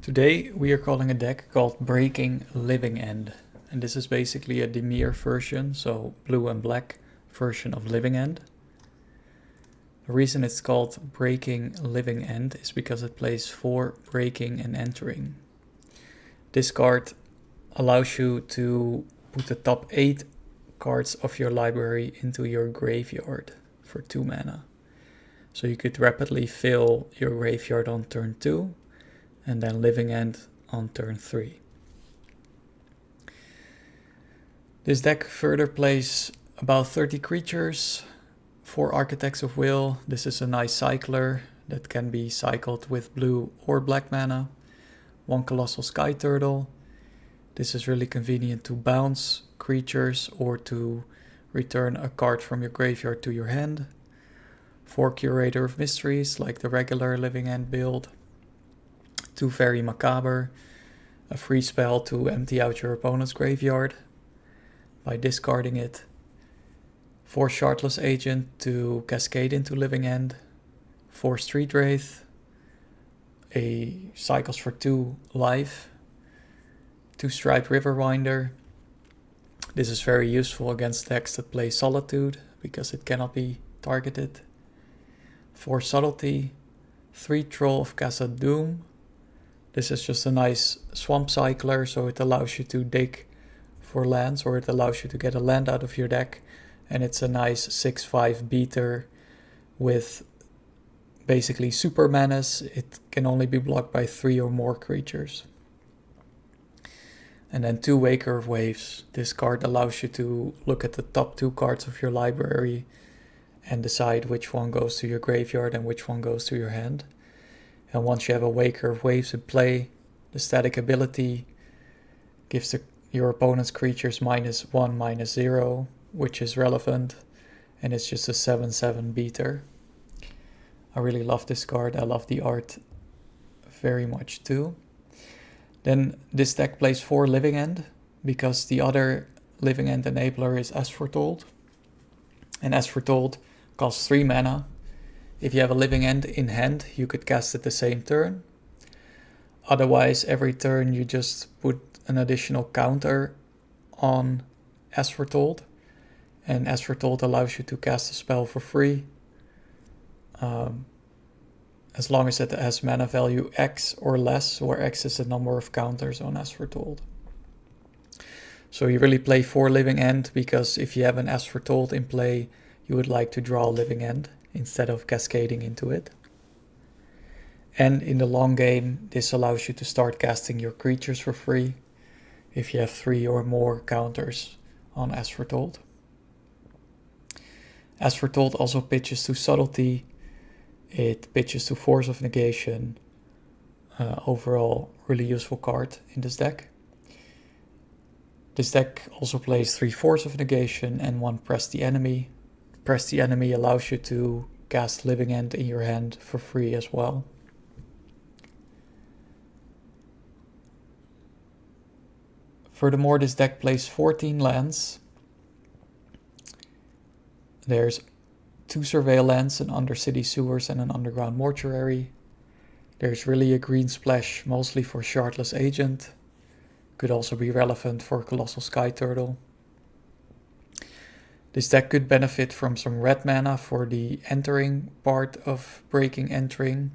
Today we are calling a deck called Breaking Living End, and this is basically a Dimir version, so blue and black version of Living End. The reason it's called Breaking Living End is because it plays 4 breaking and entering. This card allows you to put the top 8 cards of your library into your graveyard for 2 mana. So you could rapidly fill your graveyard on turn 2 and then Living End on turn 3. This deck further plays about 30 creatures, 4 Architects of Will. This is a nice cycler that can be cycled with blue or black mana. 1 Colossal Sky Turtle. This is really convenient to bounce creatures or to return a card from your graveyard to your hand. 4 Curator of Mysteries, like the regular Living End build. 2 Very Macabre, a free spell to empty out your opponent's graveyard by discarding it. 4 Shardless Agent to cascade into Living End. 4 Street Wraith, a cycles for 2 life. 2 Striped Riverwinder. This is very useful against decks that play Solitude because it cannot be targeted. 4 Subtlety. 3 Troll of Khazad Dûm. This is just a nice swamp cycler, so it allows you to dig for lands, or it allows you to get a land out of your deck. And it's a nice 6/5 beater with basically super menace. It can only be blocked by 3 or more creatures. And then 2 Waker of Waves. This card allows you to look at the top 2 cards of your library and decide which one goes to your graveyard and which one goes to your hand. And once you have a Waker of Waves in play, the static ability gives your opponent's creatures -1, -0, which is relevant, and it's just a 7/7 beater. I really love this card. I love the art very much too. Then this deck plays 4 Living End, because the other Living End enabler is As Foretold. And As Foretold costs 3 mana. If you have a Living End in hand, you could cast it the same turn. Otherwise, every turn you just put an additional counter on As Foretold. And As Foretold allows you to cast a spell for free. As long as it has mana value X or less, where X is the number of counters on As Foretold. So you really play 4 Living End, because if you have an As Foretold in play, you would like to draw a Living End instead of cascading into it. And in the long game, this allows you to start casting your creatures for free if you have 3 or more counters on As Foretold. As Foretold also pitches to Subtlety. It pitches to Force of Negation. Overall, really useful card in this deck. This deck also plays 3 Force of Negation and 1 Press the Enemy. Press the Enemy allows you to cast Living End in your hand for free as well. Furthermore, this deck plays 14 lands. There's 2 Surveil lands, an Undercity Sewers and an Underground Mortuary. There's really a green splash, mostly for Shardless Agent. Could also be relevant for Colossal Sky Turtle. This deck could benefit from some red mana for the entering part of Breaking Entering.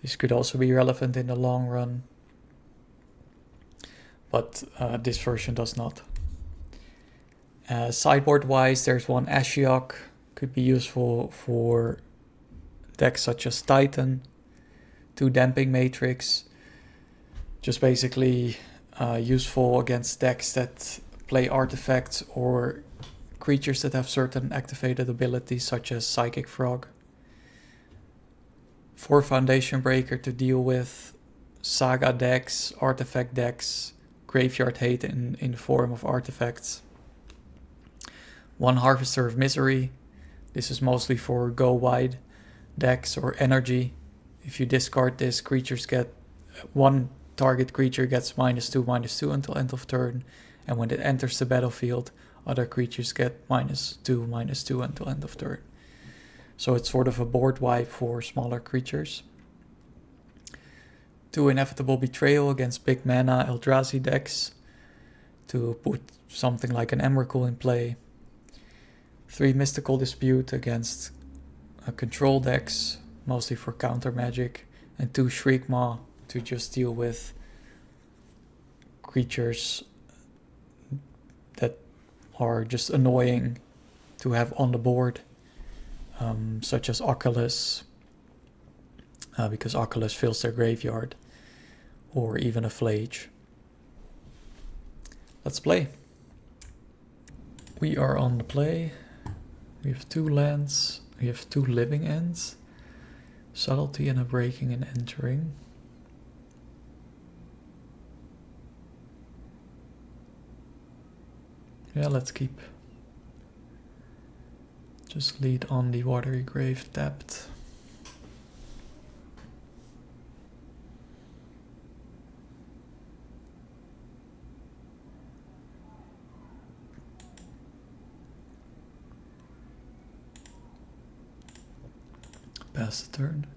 This could also be relevant in the long run, but this version does not. Sideboard wise, there's 1 Ashiok, could be useful for decks such as Titan. 2 Damping Matrix, just basically useful against decks that play artifacts or creatures that have certain activated abilities such as Psychic Frog. 4 Foundation Breaker to deal with Saga decks, artifact decks, graveyard hate in the form of artifacts. 1 Harvester of Misery. This is mostly for go wide decks or energy. If you discard this, creatures get 1 target creature gets -2/-2 until end of turn, and when it enters the battlefield, other creatures get -2/-2 until end of turn. So it's sort of a board wipe for smaller creatures. 2 Inevitable Betrayal against big mana Eldrazi decks to put something like an Emrakul in play. 3 Mystical Dispute against control decks, mostly for counter magic, and 2 Shriekmaw to just deal with creatures that are just annoying to have on the board, such as Oculus, because Oculus fills their graveyard, or even a Flage. Let's play. We are on the play. We have 2 lands. We have 2 living ends. Subtlety and a breaking and entering. Yeah, let's keep. Just lead on the Watery Grave tapped. Pass the turn.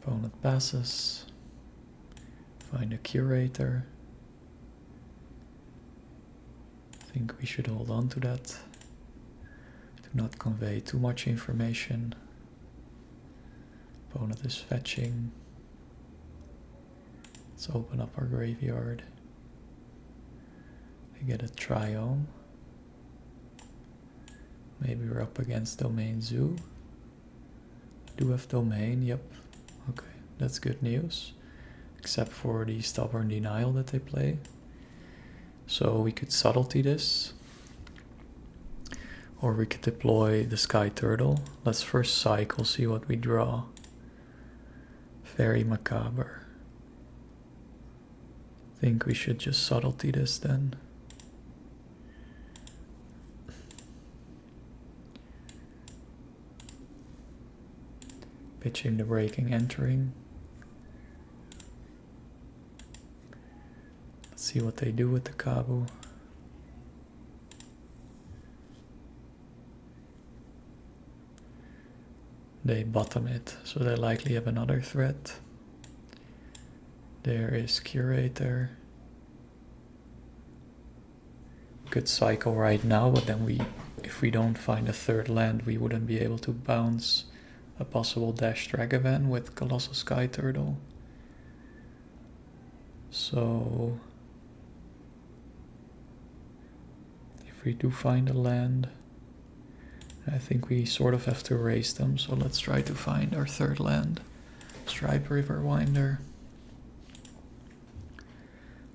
Opponent passes. Find a Curator. I think we should hold on to that. Do not convey too much information. Opponent is fetching. Let's open up our graveyard. We get a Triome. Maybe we're up against Domain Zoo. Do have Domain, yep. Okay, that's good news. Except for the Stubborn Denial that they play. So we could Subtlety this. Or we could deploy the Sky Turtle. Let's first cycle, see what we draw. Very Macabre. Think we should just Subtlety this then. Pitching the Breaking Entering. Let's see what they do with the Kabu. They bottom it, so they likely have another threat. There is Curator. Could cycle right now, but then if we don't find a third land, we wouldn't be able to bounce a possible Dash Dragavan with Colossal Sky Turtle. So if we do find a land, I think we sort of have to raise them, so let's try to find our third land. Stripe Riverwinder.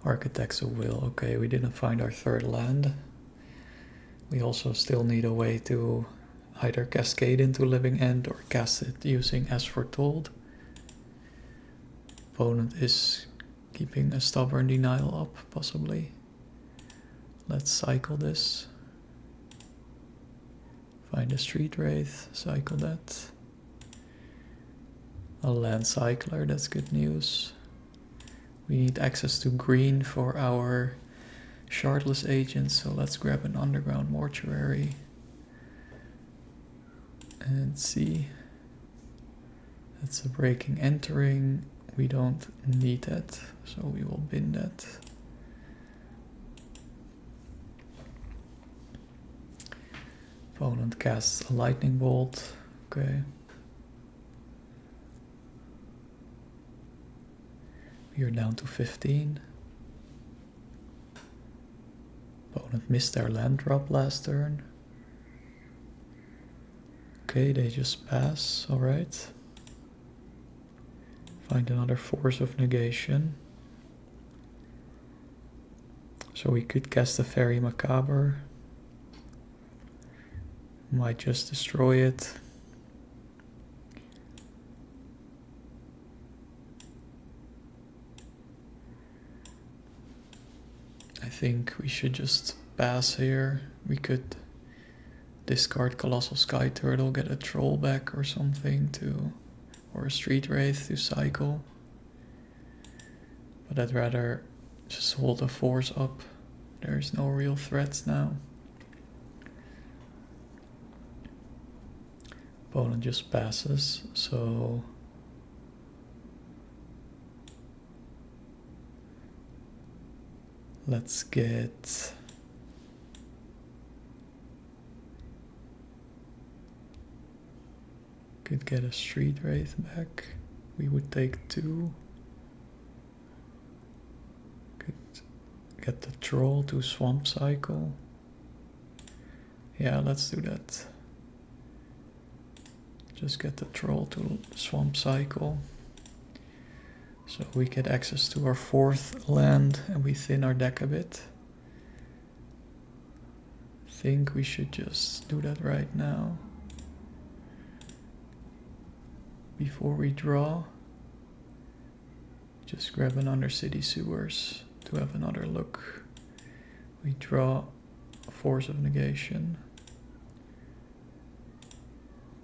Architects of Will. Okay, we didn't find our third land. We also still need a way to either cascade into Living End or cast it using As Foretold. Opponent is keeping a Stubborn Denial up, possibly. Let's cycle this. Find a Street Wraith, cycle that. A Land Cycler, that's good news. We need access to green for our Shardless Agent, so let's grab an Underground Mortuary. And see. That's a Breaking Entering. We don't need that, so we will bin that. Opponent casts a Lightning Bolt. Okay. We are down to 15. Opponent missed their land drop last turn. Okay, they just pass, alright. Find another Force of Negation. So we could cast a Very Macabre. Might just destroy it. I think we should just pass here. We could discard Colossal Sky Turtle, get a Troll back or something to, or a Street Wraith to cycle. But I'd rather just hold the Force up. There's no real threats now. Opponent just passes, so let's get could get a Street Wraith back. We would take 2. Could get the Troll to Swamp Cycle. Yeah, let's do that. Just get the Troll to Swamp Cycle. So we get access to our 4th land and we thin our deck a bit. I think we should just do that right now. Before we draw, just grab an Undercity Sewers to have another look. We draw a Force of Negation.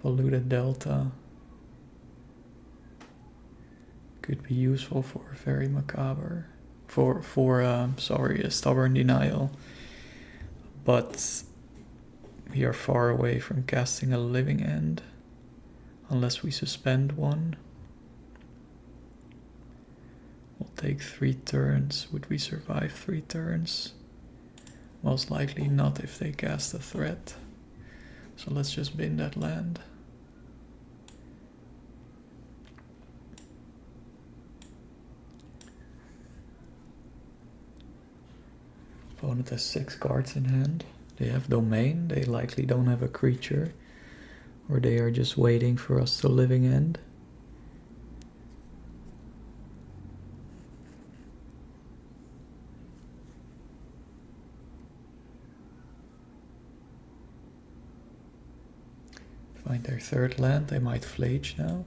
Polluted Delta. Could be useful for Very Macabre. Sorry, a Stubborn Denial. But we are far away from casting a Living End. Unless we suspend one. We'll take 3 turns. Would we survive 3 turns? Most likely not if they cast a threat. So let's just bin that land. Opponent has 6 cards in hand. They have Domain. They likely don't have a creature. Or they are just waiting for us to Living End. Find their 3rd land. They might Flage now.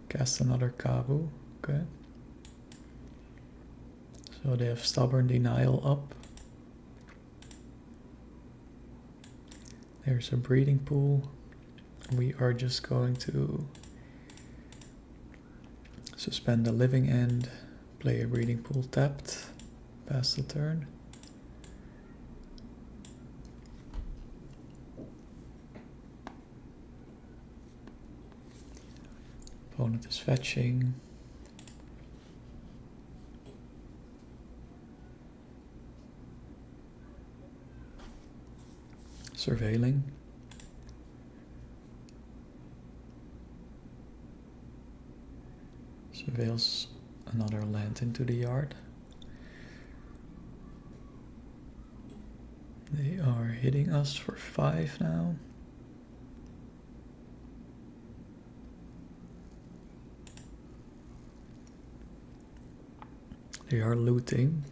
Cast another Kabu. Okay. So they have Stubborn Denial up. There's a Breeding Pool. We are just going to suspend the Living End, play a Breeding Pool tapped, pass the turn. Opponent is fetching. Surveilling. Surveils another land into the yard. They are hitting us for 5 now. They are looting.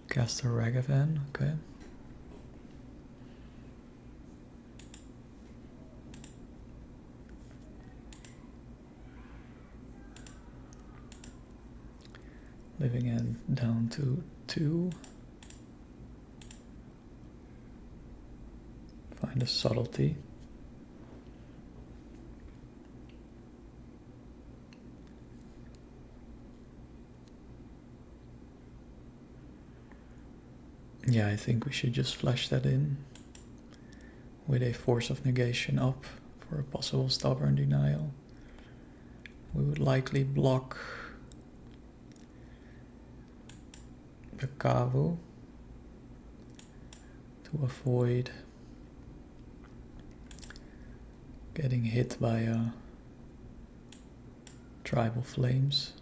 Cast a Ragavan, okay. Living End down to 2. Find a Subtlety. Yeah, I think we should just flash that in with a Force of Negation up for a possible Stubborn Denial. We would likely block the Kavu to avoid getting hit by Tribal Flames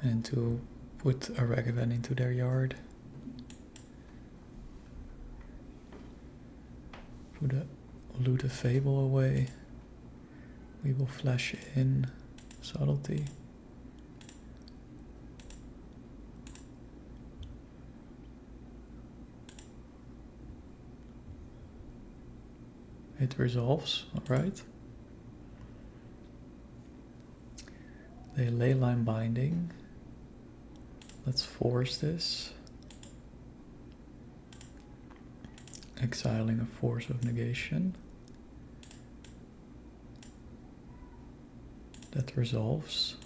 and to put a Ragavan into their yard. Put a Loot a Fable away. We will flash in Subtlety. It resolves, alright. They Leyline Binding. Let's force this. Exiling a Force of Negation. That resolves.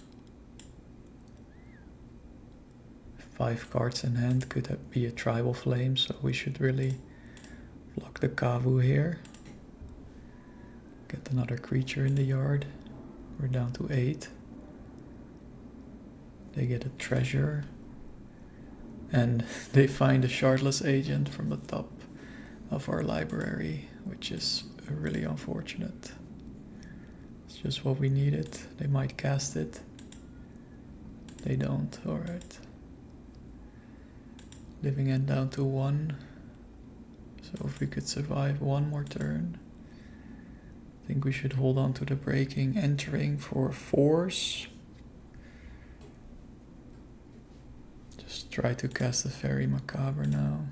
5 cards in hand could be a tribal flame, so we should really block the Kavu here. Get another creature in the yard. We're down to 8. They get a treasure. And they find a Shardless Agent from the top of our library, which is really unfortunate. It's just what we needed. They might cast it. They don't, alright. Living End down to 1. So if we could survive one more turn, I think we should hold on to the breaking, entering for force. Just try to cast the Fairy Macabre now.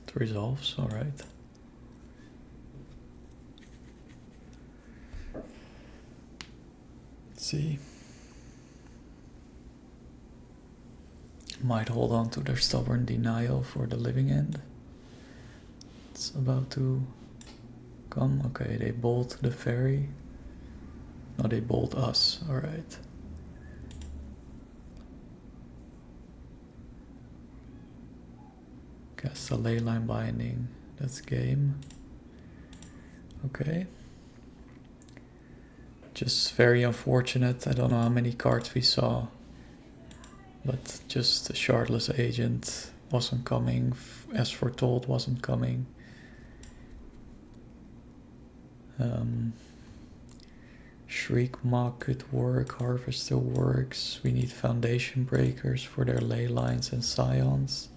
It resolves, alright. Let's see. Might hold on to their Stubborn Denial for the Living End. It's about to come. Okay, they bolt the fairy. No, they bolt us. Alright. Cast a Leyline Binding. That's game. Okay. Just very unfortunate. I don't know how many cards we saw. But just the Shardless Agent wasn't coming. As Foretold wasn't coming. Shriek Maw could work. Harvester works. We need Foundation Breakers for their Ley Lines and Scions.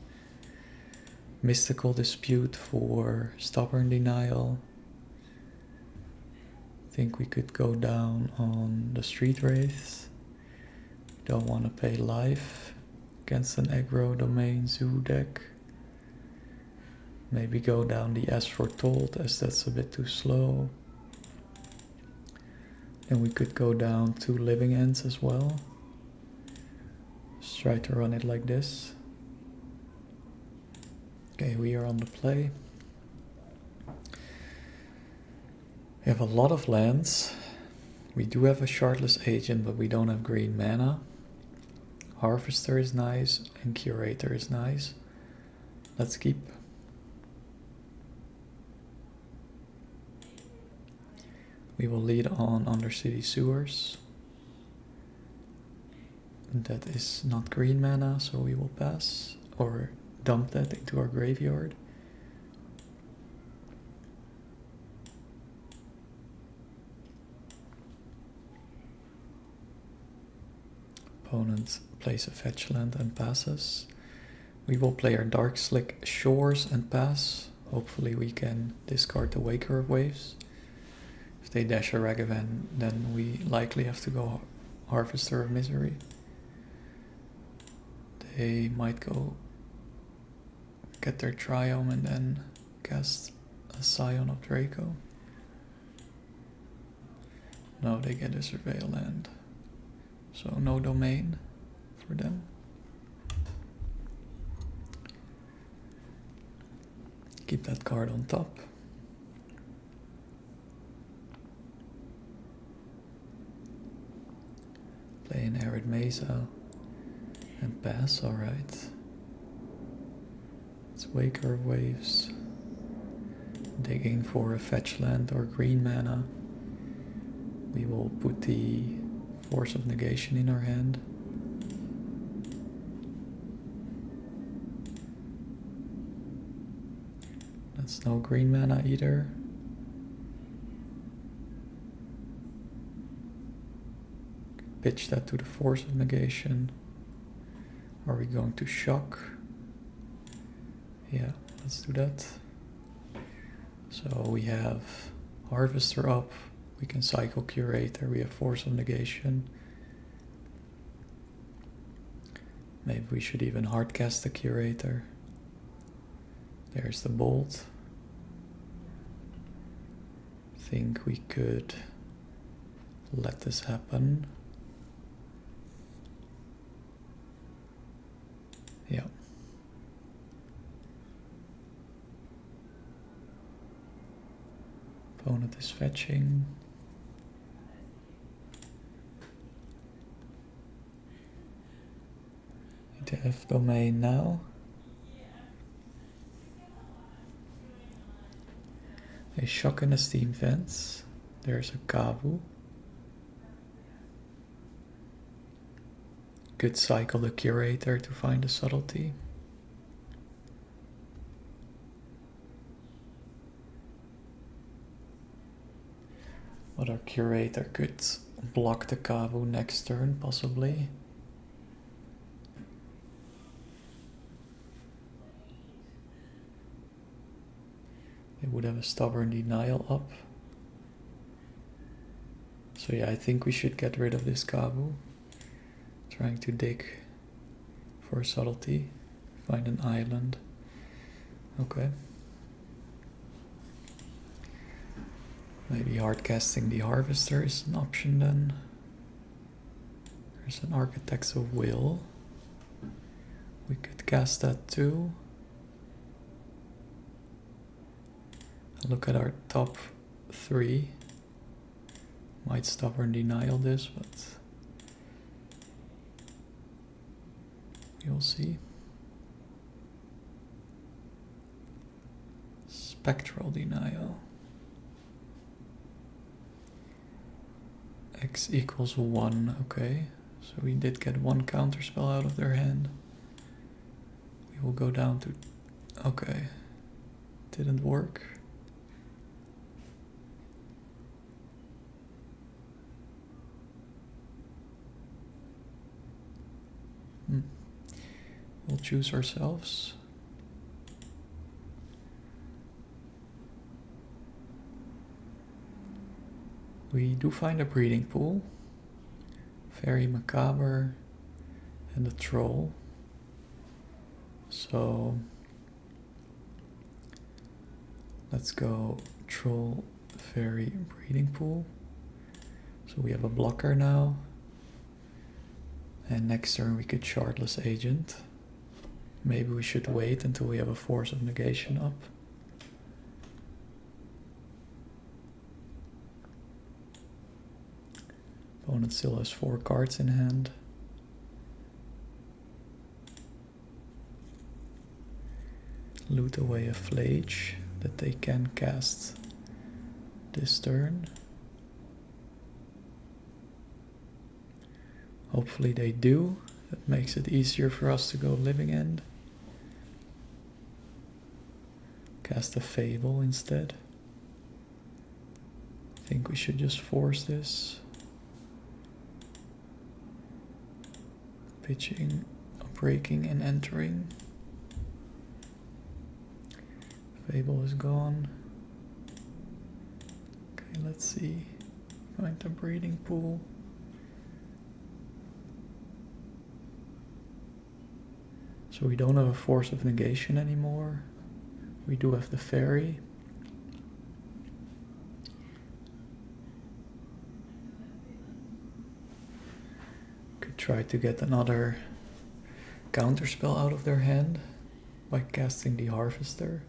Mystical Dispute for Stubborn Denial. I think we could go down on the Street Wraiths. Don't want to pay life against an aggro domain zoo deck. Maybe go down the As Foretold, as that's a bit too slow. Then we could go down 2 Living Ends as well. Just try to run it like this. Okay, we are on the play. We have a lot of lands. We do have a Shardless Agent, but we don't have green mana. Harvester is nice, and Curator is nice. Let's keep. We will lead on Undercity Sewers. That is not green mana, so we will pass. Or dump that into our graveyard. Opponent plays a fetch land and passes. We will play our Dark Slick Shores and pass. Hopefully we can discard the Waker of Waves. If they dash a Ragavan, then we likely have to go Harvester of Misery. They might go get their Triome and then cast a Scion of Draco. No, they get a Surveil land. So no domain for them. Keep that card on top. Play an Arid Mesa and pass, alright. It's Waker of Waves. Digging for a fetch land or green mana. We will put the Force of Negation in our hand. That's no green mana either. Pitch that to the Force of Negation. Are we going to shock? Yeah, let's do that. So we have Harvester up. We can cycle Curator. We have Force of Negation. Maybe we should even hardcast the Curator. There's the Bolt. Think we could let this happen. Opponent is fetching. Need to have domain now. A shock in the steam vents. There's a Kavu. Could cycle the curator to find the subtlety. Other curator could block the Kavu next turn, possibly. They would have a stubborn denial up. So yeah, I think we should get rid of this Kavu. Trying to dig for subtlety. Find an island. Okay. Maybe hardcasting the Harvester is an option then. There's an Architects of Will. We could cast that too. Look at our top 3. Might stubborn denial this, but you'll see. Spectral denial. X equals 1, okay. So we did get one counterspell out of their hand. We will go down to... okay. Didn't work. We'll choose ourselves. We do find a breeding pool. Very macabre and a troll. So let's go troll fairy breeding pool. So we have a blocker now. And next turn we could Shardless Agent. Maybe we should wait until we have a Force of Negation up. Opponent still has 4 cards in hand. Loot away a Flage that they can cast this turn. Hopefully they do. That makes it easier for us to go Living End. Cast a Fable instead. I think we should just force this. Pitching, breaking and entering. Fable is gone. Okay, let's see. Find a breeding pool. So we don't have a Force of Negation anymore. We do have the fairy. Could try to get another counterspell out of their hand by casting the Harvester.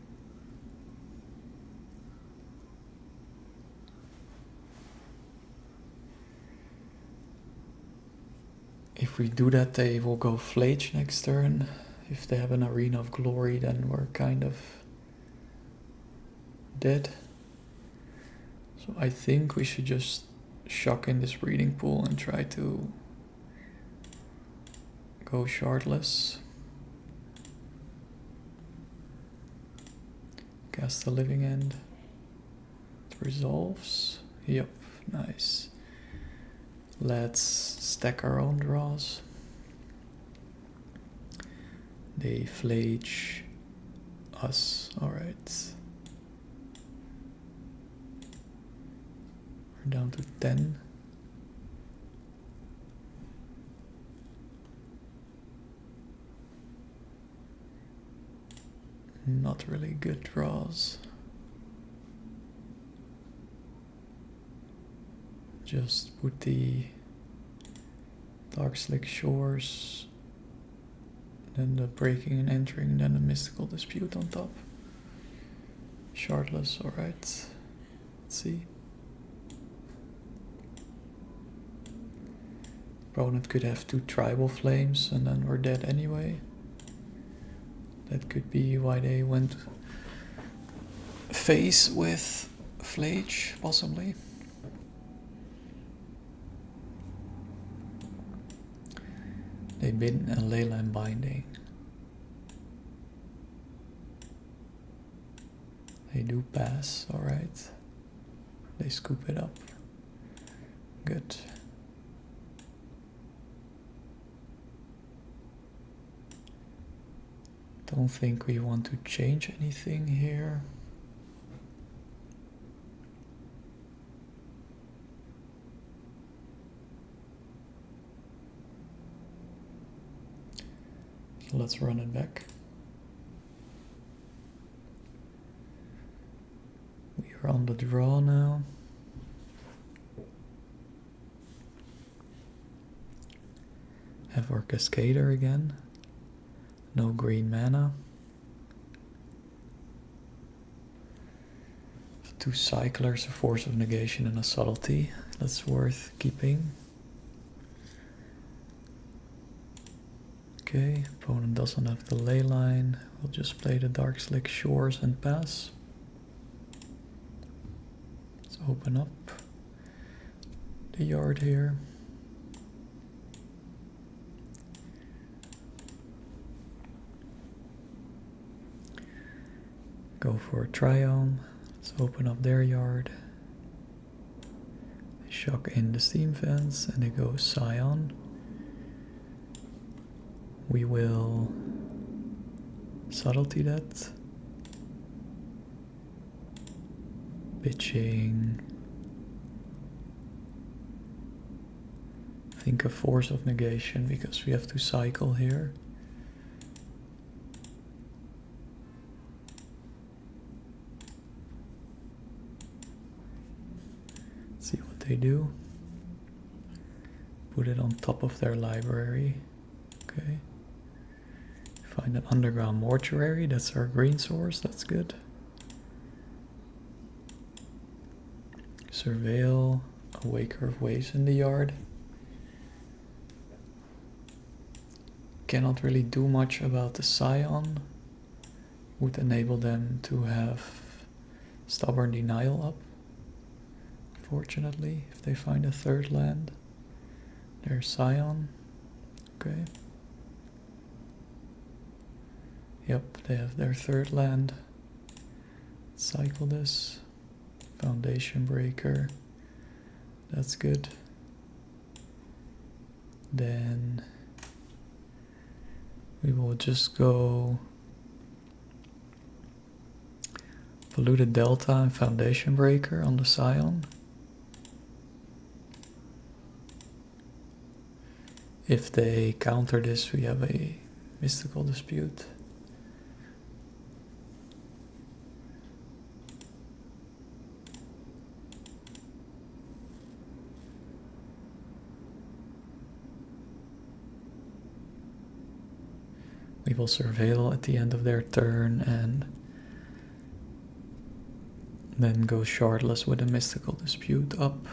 If we do that, they will go Flage next turn. If they have an Arena of Glory, then we're kind of dead. So I think we should just shock in this breeding pool and try to go Shardless. Cast the Living End. It resolves. Yep, nice. Let's stack our own draws. They Flage us, alright. We're down to 10. Not really good draws. Just put the Dark Slick Shores, then the Breaking and Entering, then the Mystical Dispute on top. Shardless, alright. Let's see. Opponent could have 2 tribal flames and then we're dead anyway. That could be why they went face with Flage, possibly. They bin a Leyline Binding. They do pass, alright. They scoop it up. Good. Don't think we want to change anything here. So let's run it back. We are on the draw now. Have our Cascader again. No green mana. 2 Cyclers, a Force of Negation and a Subtlety. That's worth keeping. Okay, opponent doesn't have the ley line. We'll just play the Dark Slick Shores and pass. Let's open up the yard here. Go for a Triome. Let's open up their yard. They shock in the Steam Fence and they go Scion. We will Subtlety that. Pitching. Think a Force of Negation because we have to cycle here. See what they do. Put it on top of their library. Okay. Find an underground mortuary. That's our green source. That's good. Surveil. A Waker of Waves in the yard. Cannot really do much about the Scion. Would enable them to have Stubborn Denial up. Fortunately, if they find a 3rd land. There's Scion. Okay. Yep, they have their 3rd land. Cycle this. Foundation Breaker. That's good. Then we will just go Polluted Delta and Foundation Breaker on the Scion. If they counter this, we have a Mystical Dispute. We will Surveil at the end of their turn and then go Shardless with a Mystical Dispute up.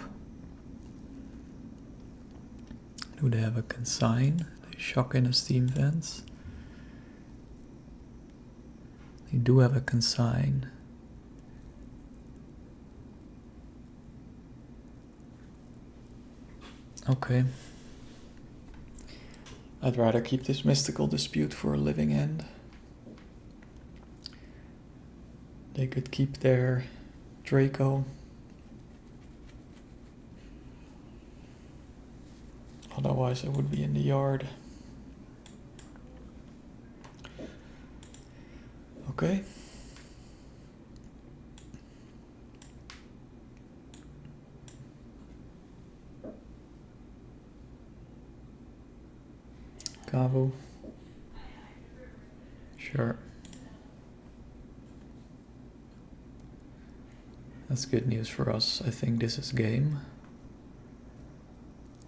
Do they have a Consign? They shock in a Steam Fence. They do have a Consign. Okay. I'd rather keep this Mystical Dispute for a living end. They could keep their Draco. Otherwise I would be in the yard. Okay. Kavu. Sure. That's good news for us. I think this is game.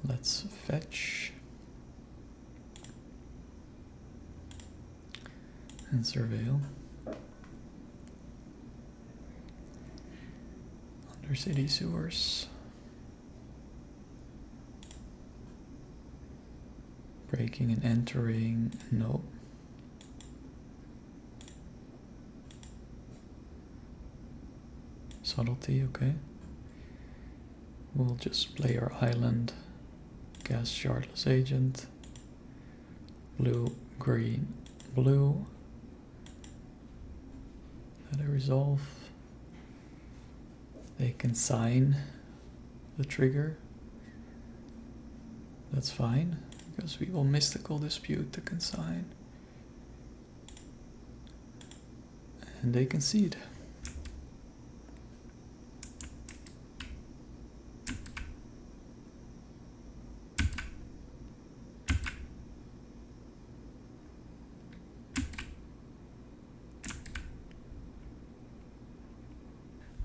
Let's fetch. And Surveil. City sewers. Breaking and entering, no. Subtlety, okay. We'll just play our island. Cast Shardless Agent. Blue, green, blue. Let it resolve. They can sign the trigger. That's fine, because we will mystical dispute the consign. And they concede.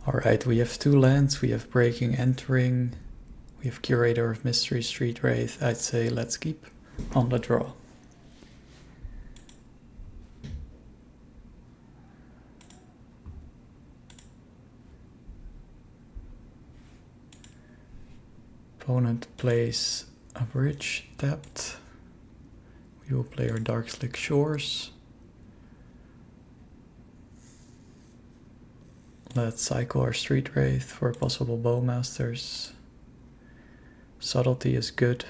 Alright, we have 2 lands, we have Breaking, Entering, we have Curator of Mystery, Street Wraith. I'd say let's keep on the draw. Opponent plays a bridge tapped. We will play our Dark Slick Shores. Let's cycle our Street Wraith for possible Bowmasters. Subtlety is good.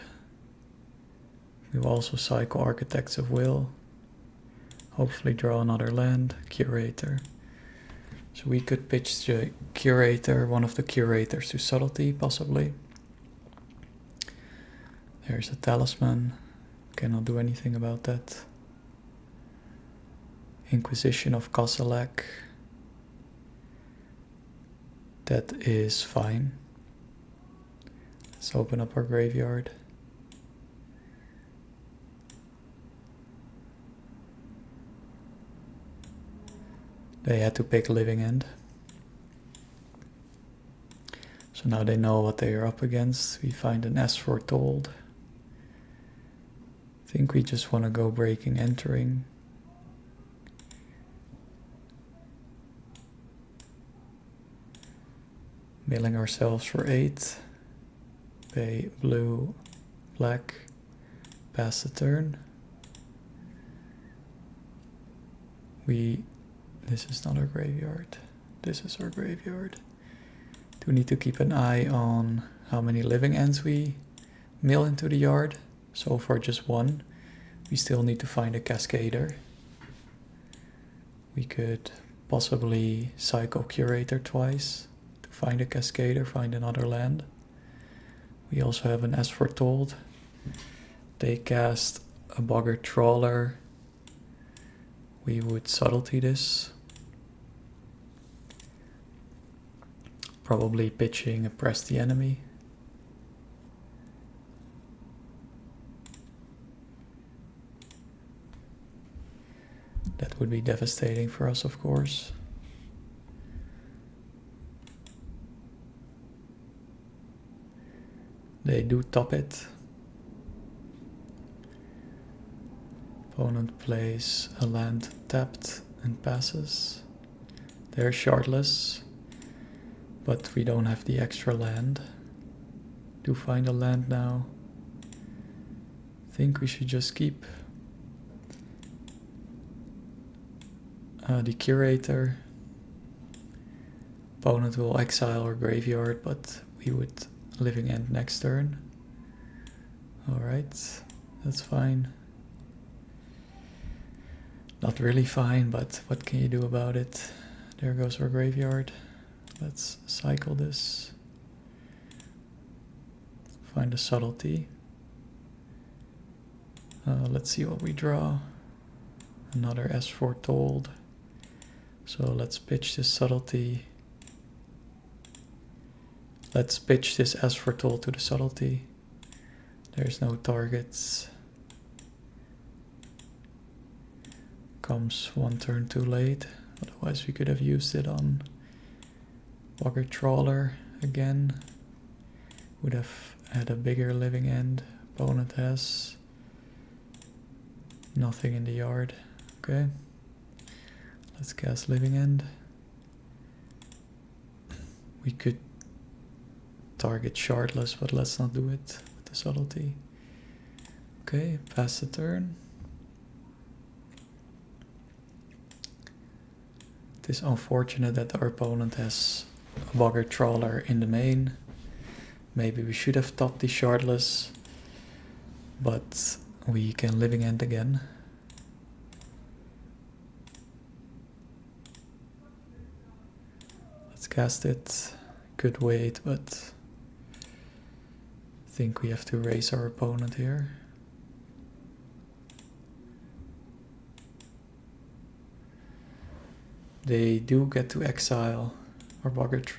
We will also cycle Architects of Will. Hopefully draw another land. Curator. So we could pitch the Curator, one of the Curators, to Subtlety, possibly. There's a Talisman. Cannot do anything about that. Inquisition of Kozilek. That is fine. Let's open up our graveyard. They had to pick Living End. So now they know what they are up against. We find an As Foretold. I think we just want to go Breaking, Entering. Milling ourselves for 8. Pay blue, black, pass the turn. This is not our graveyard. This is our graveyard. Do need to keep an eye on how many Living Ends we mill into the yard. So far just 1. We still need to find a Cascader. We could possibly cycle Curator twice. Find a Cascader, find another land. We also have an As Foretold. They cast a Boggart Trawler. We would Subtlety this. Probably pitching Oppress the Enemy. That would be devastating for us, of course. They do top it. Opponent plays a land tapped and passes. They're shardless, but we don't have the extra land. Do find a land now. Think we should just keep the Curator. Opponent will exile our graveyard, but we would Living End next turn. Alright, that's fine. Not really fine, but what can you do about it? There goes our graveyard. Let's cycle this. Find a Subtlety. Let's see what we draw. Another As Foretold. So let's pitch this Subtlety. Let's pitch this As Foretold to the Subtlety. There's no targets. Comes 1 turn too late. Otherwise we could have used it on Boggart Trawler again. Would have had a bigger Living End. Opponent has nothing in the yard. Okay. Let's cast Living End. We could target Shardless, but let's not do it with the subtlety. Okay, pass the turn. It is unfortunate that our opponent has a Boggart Trawler in the main. Maybe we should have topped the Shardless, but we can Living End again. Let's cast it. Could wait, but I think we have to raise our opponent here. They do get to exile our Boggart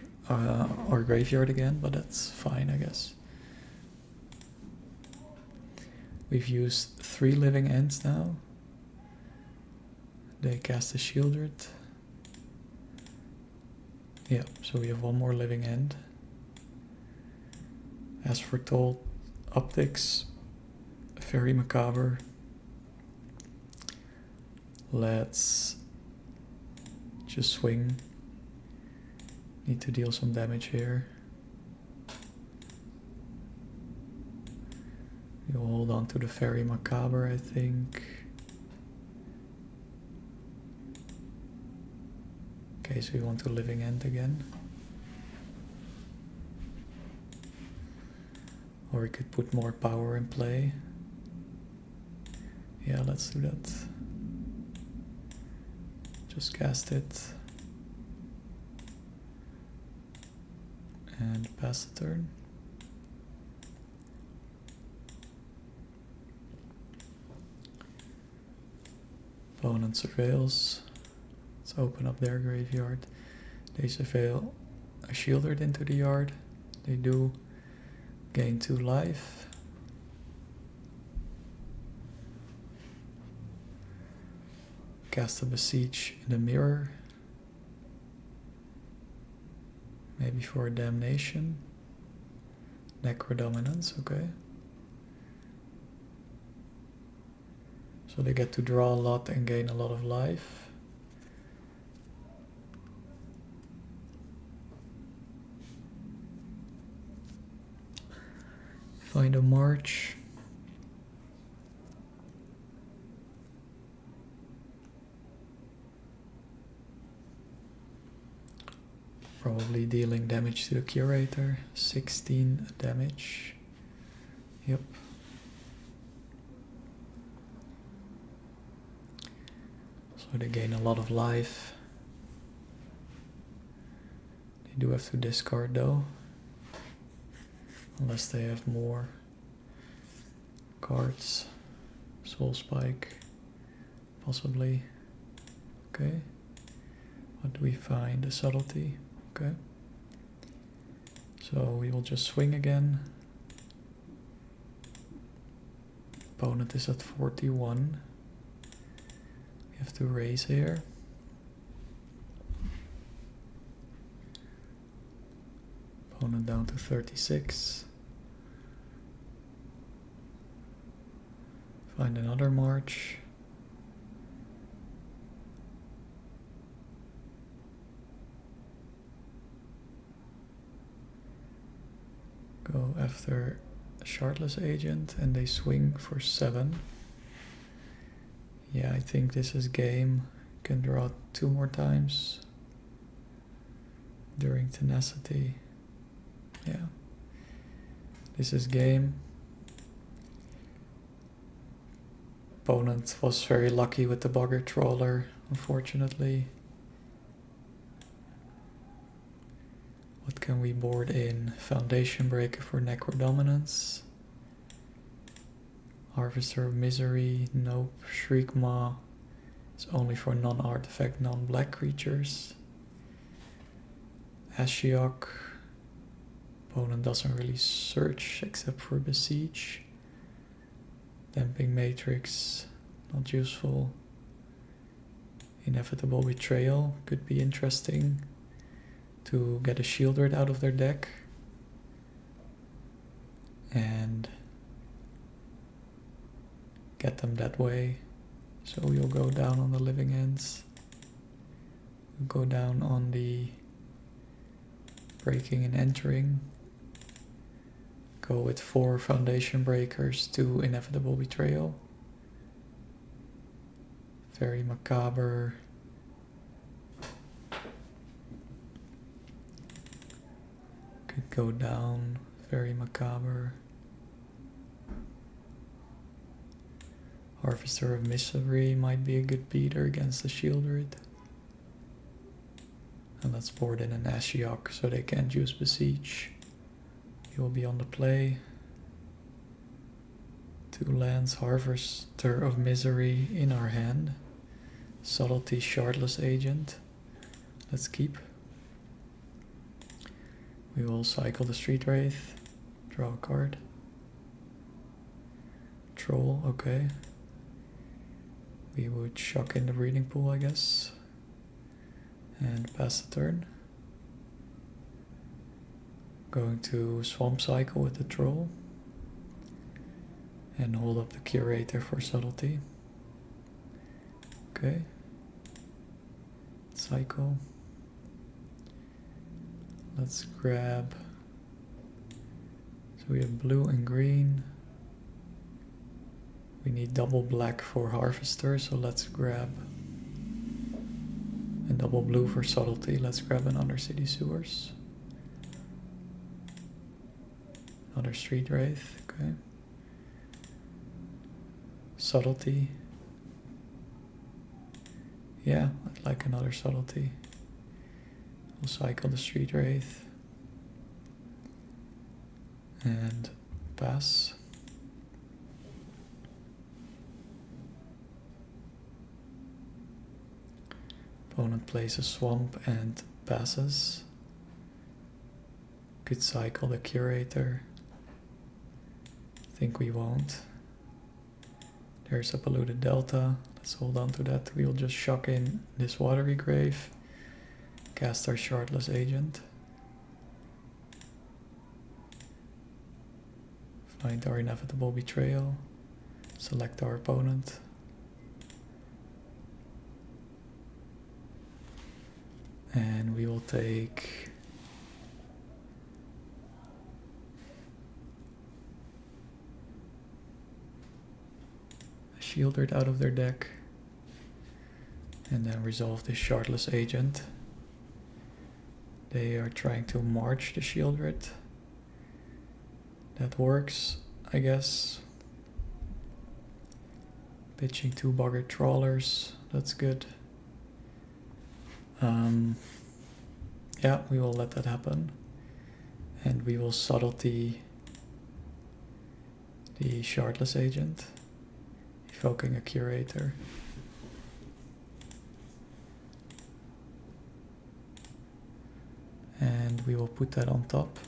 or graveyard again, but that's fine, I guess. We've used 3 Living Ends now. They cast a Shieldred. Yeah, so we have 1 more Living End. As Foretold, Optics, very macabre. Let's just swing. Need to deal some damage here. We'll hold on to the Fairy Macabre, I think. Okay, so we want to Living End again. Or we could put more power in play. Yeah, let's do that. Just cast it. And pass the turn. Opponent surveils. Let's open up their graveyard. They surveil a Shieldred into the yard. They do gain 2 life. Cast a Besiege in the mirror. Maybe for a Damnation. Necrodominance, okay. So they get to draw a lot and gain a lot of life. Find a March. Probably dealing damage to the Curator. 16 damage. Yep. So they gain a lot of life. They do have to discard though. Unless they have more cards. Soul Spike. Possibly. Okay. What do we find? A Subtlety. Okay. So we will just swing again. Opponent is at 41. We have to raise here. Opponent down to 36. Find another March. Go after Shardless Agent and they swing for 7. Yeah, I think this is game. Can draw 2 more times during Tenacity. Yeah, this is game. Opponent was very lucky with the Boggart Trawler, unfortunately. What can we board in? Foundation Breaker for Necrodominance. Harvester of Misery, nope. Shriekmaw is only for non-artifact, non-black creatures. Ashiok. Opponent doesn't really search except for Besiege. Damping Matrix, not useful. Inevitable Betrayal could be interesting to get a Shieldred out of their deck. And get them that way. So we'll go down on the Living Ends. We'll go down on the Breaking and Entering. Go with 4 Foundation Breakers, 2 Inevitable Betrayal. Very macabre. Could go down. Very macabre. Harvester of Misery might be a good beater against the Shieldred. And let's board in an Ashiok so they can't use Besiege. He will be on the play. 2 lands, Harvester of Misery in our hand. Subtlety, Shardless Agent. Let's keep. We will cycle the Street Wraith. Draw a card. Troll, okay. We would shock in the Breeding Pool, I guess. And pass the turn. Going to Swamp Cycle with the Troll. And hold up the Curator for Subtlety. Okay. Cycle. Let's grab. So we have blue and green. We need double black for Harvester, so let's grab. And double blue for Subtlety. Let's grab an Undercity Sewers. Another Street Wraith, okay. Subtlety. Yeah, I'd like another Subtlety. We'll cycle the Street Wraith. And pass. Opponent plays a Swamp and passes. Could cycle the Curator. Think we won't. There's a Polluted Delta. Let's hold on to that. We'll just shock in this Watery Grave. Cast our Shardless Agent. Find our Inevitable Betrayal. Select our opponent. And we will take a Shieldred out of their deck. And then resolve this Shardless Agent. They are trying to march the Shieldred. That works, I guess. Pitching 2 Boggart Trawlers, that's good. Yeah, we will let that happen. And we will Subtlety the Shardless Agent, evoking a Curator. And we will put that on top.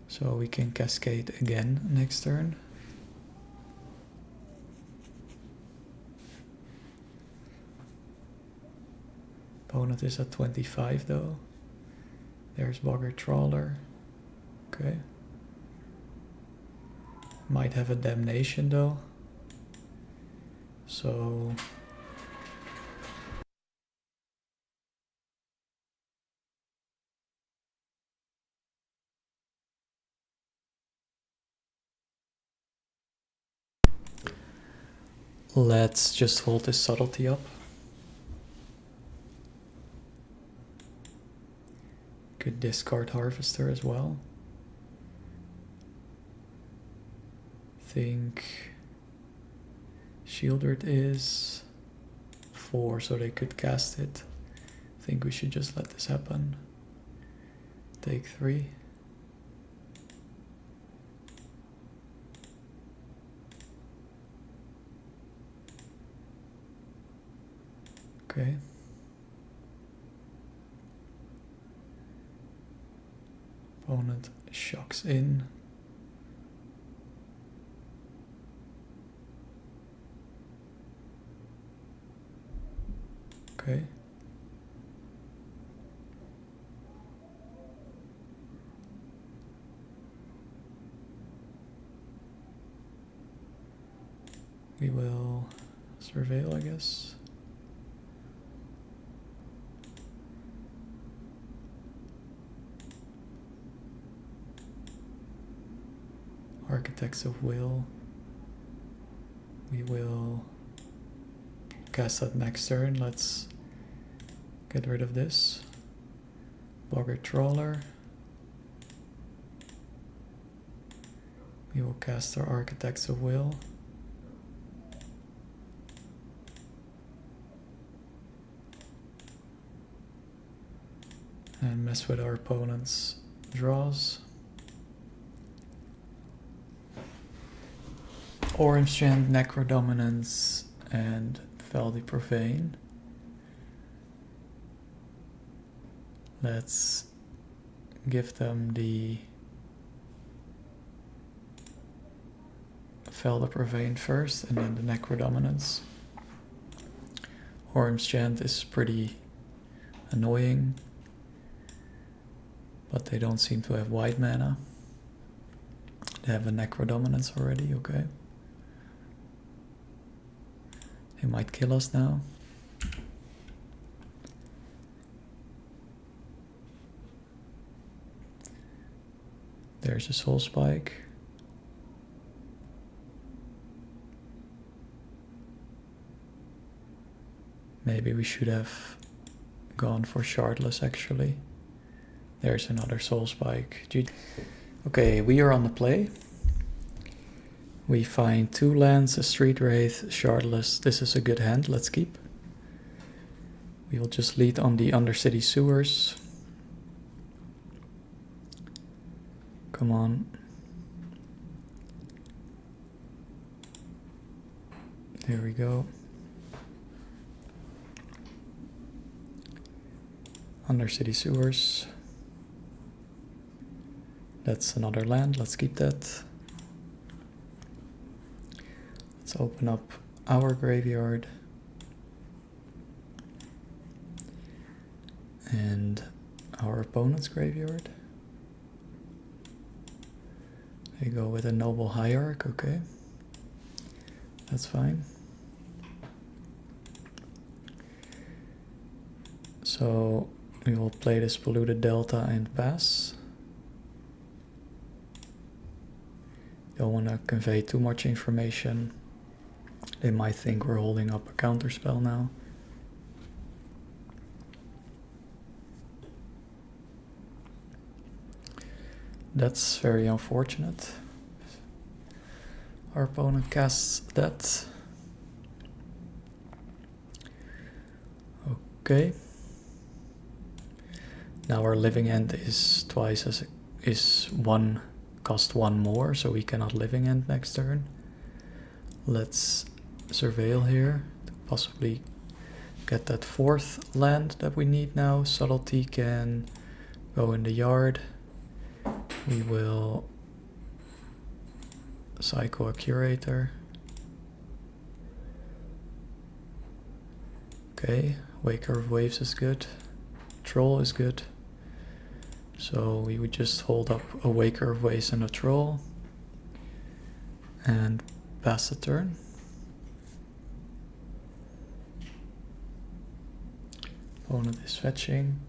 So we can cascade again next turn. Opponent is at 25 though. There's Boggart Trawler. Okay. Might have a Damnation though. So let's just hold this Subtlety up. Could discard Harvester as well. Think Shieldred is 4, so they could cast it. Think we should just let this happen. Take 3. Okay. Opponent shocks in. Okay. We will surveil, I guess. Architects of Will. We will cast that next turn. Let's get rid of this. Boggart Trawler. We will cast our Architects of Will. And mess with our opponent's draws. Orange Chant, Necrodominance, and Feldy Profane. Let's give them the Felder Profane first and then the Necrodominance. Orange Chant is pretty annoying, but they don't seem to have white mana. They have a Necrodominance already, okay. They might kill us now. There's a Soul Spike. Maybe we should have gone for Shardless actually. There's another Soul Spike. Okay, we are on the play. We find 2 lands, a Street Wraith, Shardless. This is a good hand, let's keep. We will just lead on the Undercity Sewers. Come on. There we go. Undercity Sewers. That's another land, let's keep that. Let's open up our graveyard. And our opponent's graveyard. They go with a Noble Hierarch, okay. That's fine. So we will play this Polluted Delta and pass. Don't want to convey too much information. They might think we're holding up a counterspell now. That's very unfortunate. Our opponent casts that. Okay. Now our living end is twice as cost 1 more, so we cannot living end next turn. Let's surveil here to possibly get that 4th land that we need now. Subtlety can go in the yard. We will cycle a Curator. Okay, Waker of Waves is good. Troll is good. So we would just hold up a Waker of Waves and a Troll and pass the turn. Opponent is fetching.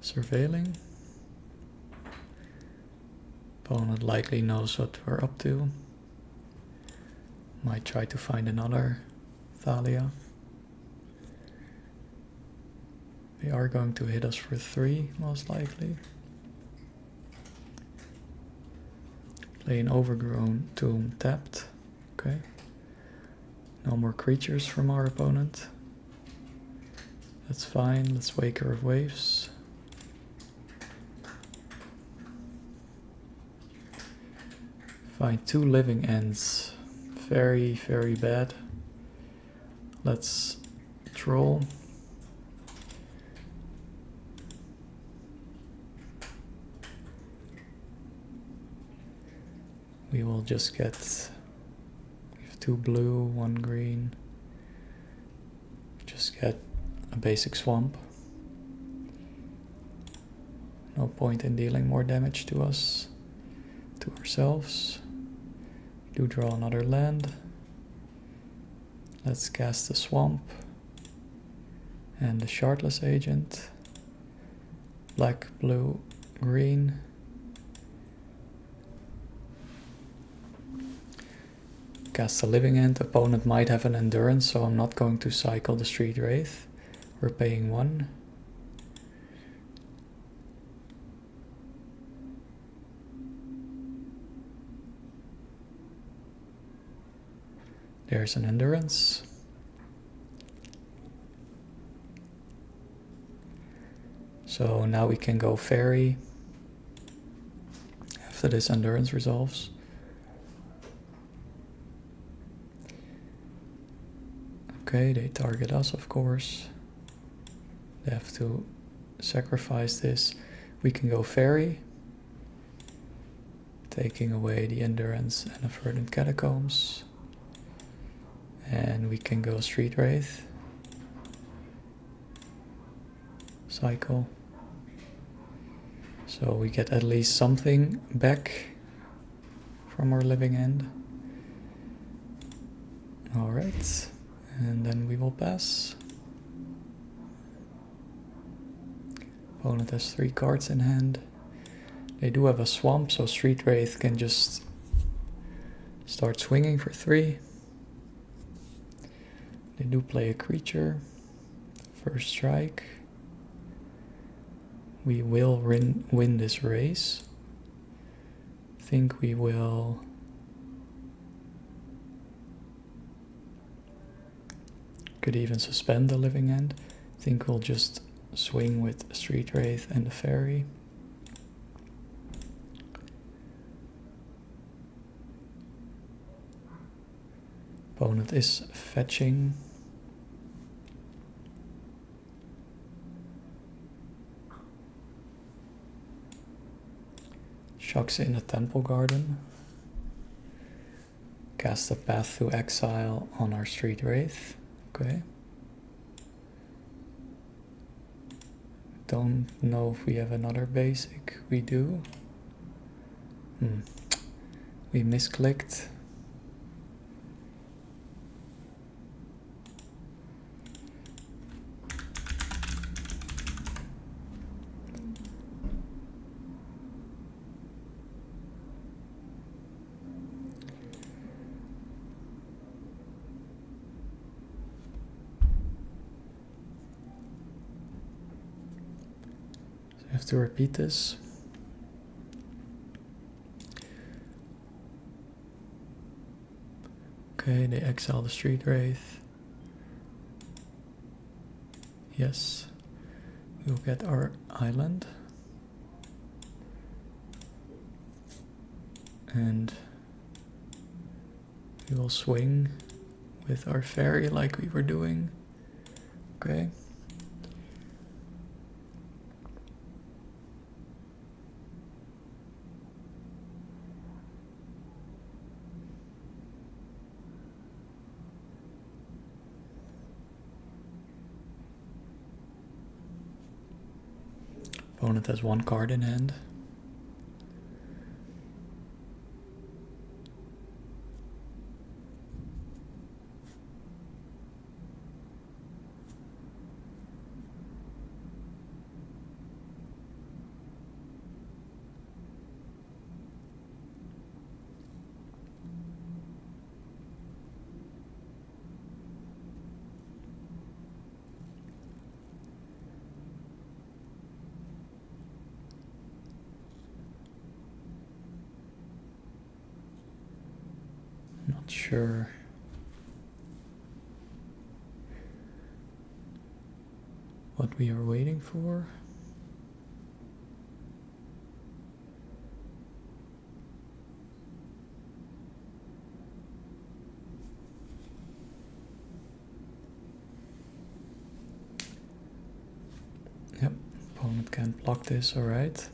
Surveilling. Opponent likely knows what we're up to. Might try to find another Thalia. They are going to hit us for 3, most likely. Play an Overgrown Tomb tapped. Okay. No more creatures from our opponent. That's fine. Let's Waker of Waves. Find 2 living ends. Very, very bad. Let's troll. We will just get 2 blue, 1 green. Just get a basic swamp. No point in dealing more damage to us, to ourselves. We do draw another land. Let's cast the swamp and the Shardless Agent. Black, blue, green. Cast a Living End. Opponent might have an Endurance, so I'm not going to cycle the Street Wraith. We're paying 1. There's an Endurance. So now we can go Fairy after this Endurance resolves. Okay, they target us, of course. They have to sacrifice this. We can go Fairy, taking away the Endurance and a Verdant Catacombs. And we can go Street Wraith. Cycle. So we get at least something back from our Living End. Alright, and then we will pass. Opponent has 3 cards in hand. They do have a swamp, so Street Wraith can just start swinging for 3. They do play a creature. First strike. We will win this race. I think we will... Could even suspend the Living End. I think we'll just swing with Street Wraith and the Fairy. Opponent is fetching. Shocks in a Temple Garden. Cast a Path to Exile on our Street Wraith. Okay. Don't know if we have another basic. We do. We misclicked. I have to repeat this. Okay, they exile the Street Wraith. Yes, we'll get our island. And we will swing with our Fairy like we were doing. Okay. Opponent has 1 card in hand. Not sure. What we are waiting for. Yep, opponent can't block this, alright.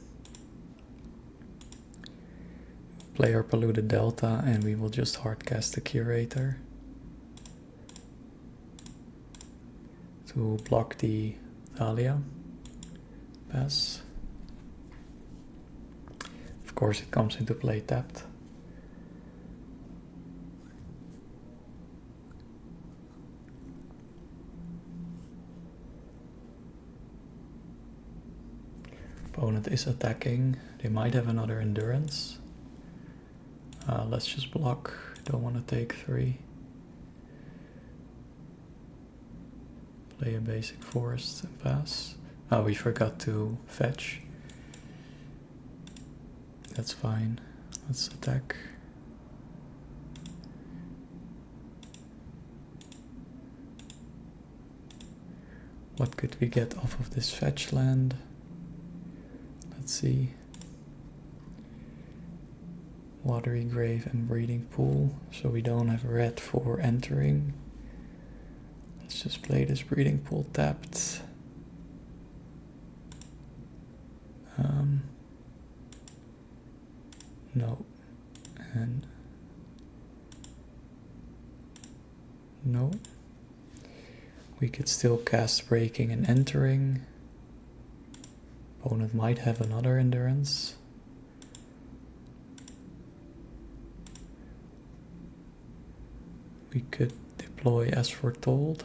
Play our Polluted Delta and we will just hardcast the Curator to block the Thalia. Pass. Of course it comes into play tapped. Opponent is attacking. They might have another endurance. Let's just block. Don't want to take 3. Play a basic forest and pass. Oh, we forgot to fetch. That's fine. Let's attack. What could we get off of this fetch land? Let's see. Watery Grave and Breeding Pool, so we don't have red for entering. Let's just play this Breeding Pool tapped. No. And no. We could still cast Breaking and Entering. Opponent might have another endurance. We could deploy As Foretold.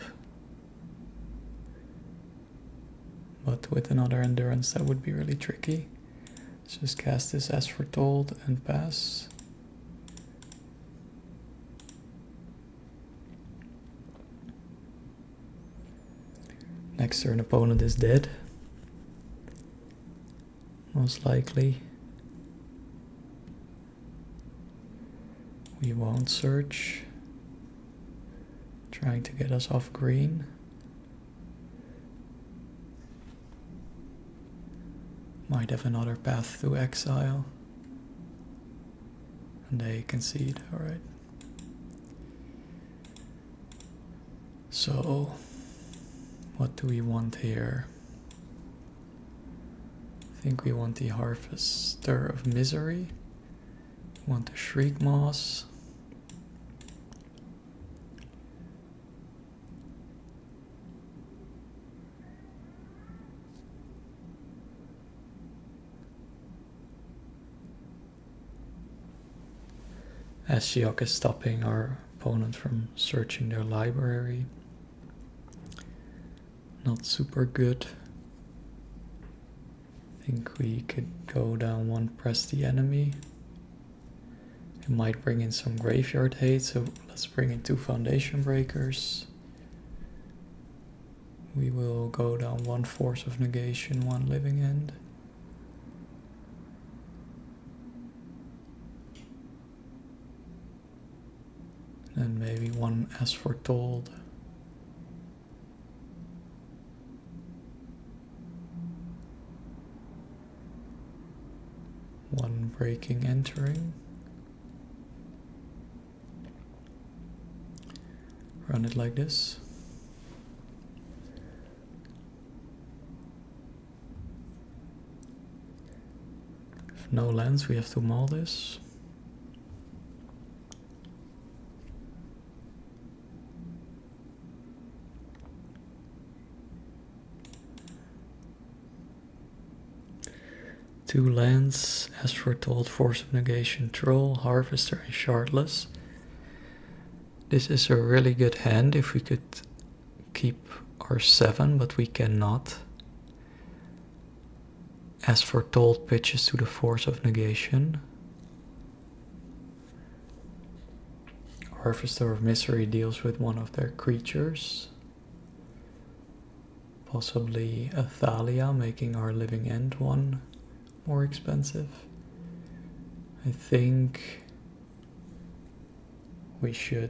But with another endurance that would be really tricky. Let's just cast this As Foretold and pass. Next turn opponent is dead. Most likely. We won't search. Trying to get us off green. Might have another path to exile. And they concede, alright. So, what do we want here? I think we want the Harvester of Misery. We want the Shriek Moss. Ashiok is stopping our opponent from searching their library. Not super good. I think we could go down 1, press the enemy. It might bring in some graveyard hate, so let's bring in 2 Foundation Breakers. We will go down 1 Force of Negation, 1 Living End. And maybe 1 As Foretold. One Breaking Entering. Run it like this. If no lands, we have to maul this. Two lands, As Foretold, Force of Negation, Troll, Harvester, and Shardless. This is a really good hand if we could keep our 7, but we cannot. As Foretold pitches to the Force of Negation. Harvester of Misery deals with one of their creatures. Possibly a Thalia, making our Living End 1 more expensive. I think we should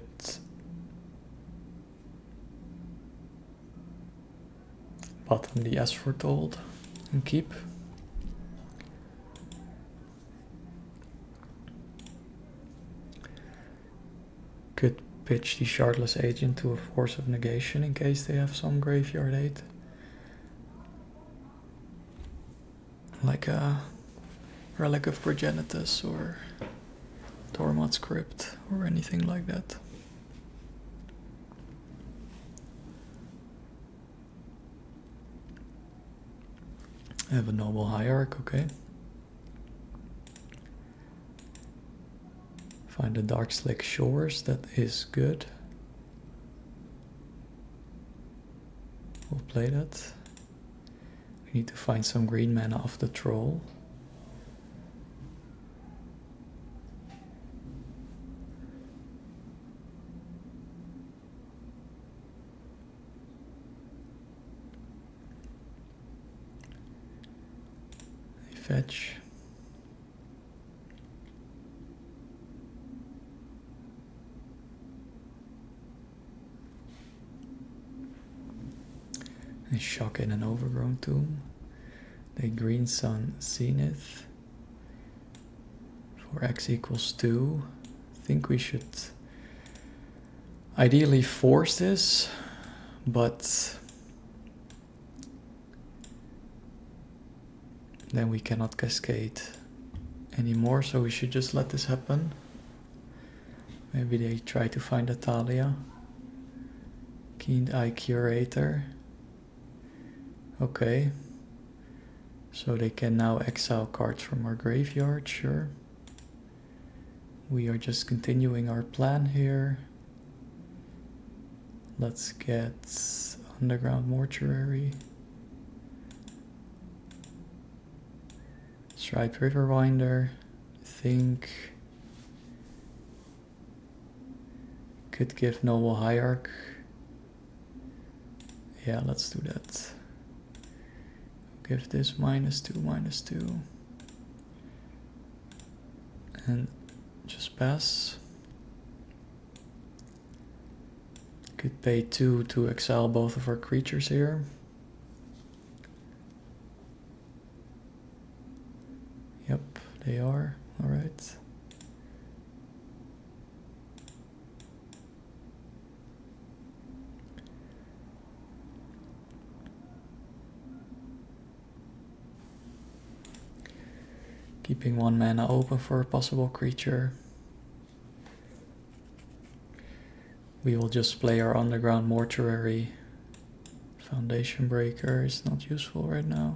bottom the As Foretold and keep. Could pitch the Shardless Agent to a Force of Negation in case they have some graveyard hate. Like a Relic of Progenitus or Tormod's Crypt or anything like that. I have a Noble Hierarch, okay. Find the Dark Slick Shores, that is good. We'll play that. We need to find some green mana off the troll. They fetch. They shock in an overgrown tomb. They green sun zenith for x equals 2. I think we should ideally force this, but then we cannot cascade anymore, so we should just let this happen. Maybe they try to find a Thalia. Keen Eye Curator. Okay. So they can now exile cards from our graveyard, sure. We are just continuing our plan here. Let's get Underground Mortuary. Striped Riverwinder. I think could give Noble Hierarch. Yeah, let's do that. Give this -2/-2. And just pass. Could pay 2 to exile both of our creatures here. Yep, they are. Alright. Keeping 1 mana open for a possible creature. We will just play our Underground Mortuary. Foundation Breaker is not useful right now.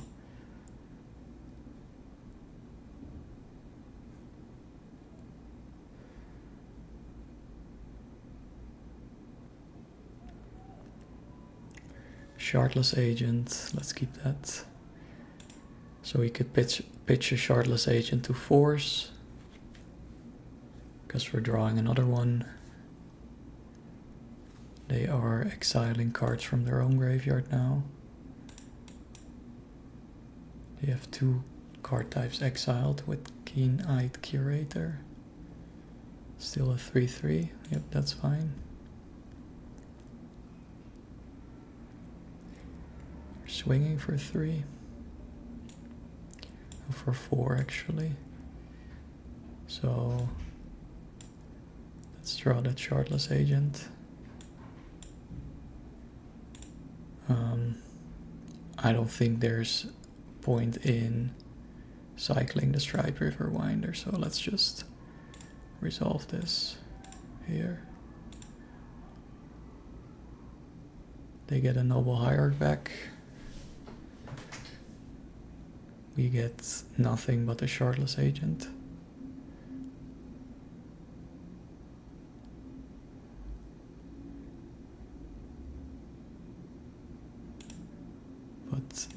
Shardless Agent, let's keep that. So we could pitch a Shardless Agent to force, because we're drawing another one. They are exiling cards from their own graveyard now. They have 2 card types exiled with Keen-Eyed Curator. Still a 3/3, yep, that's fine. We're swinging for 3. For 4 actually. So let's draw that Shardless Agent. I don't think there's point in cycling the Striped Riverwinder, so let's just resolve this here. They get a Noble Hierarch back. We get nothing but a Shardless Agent. But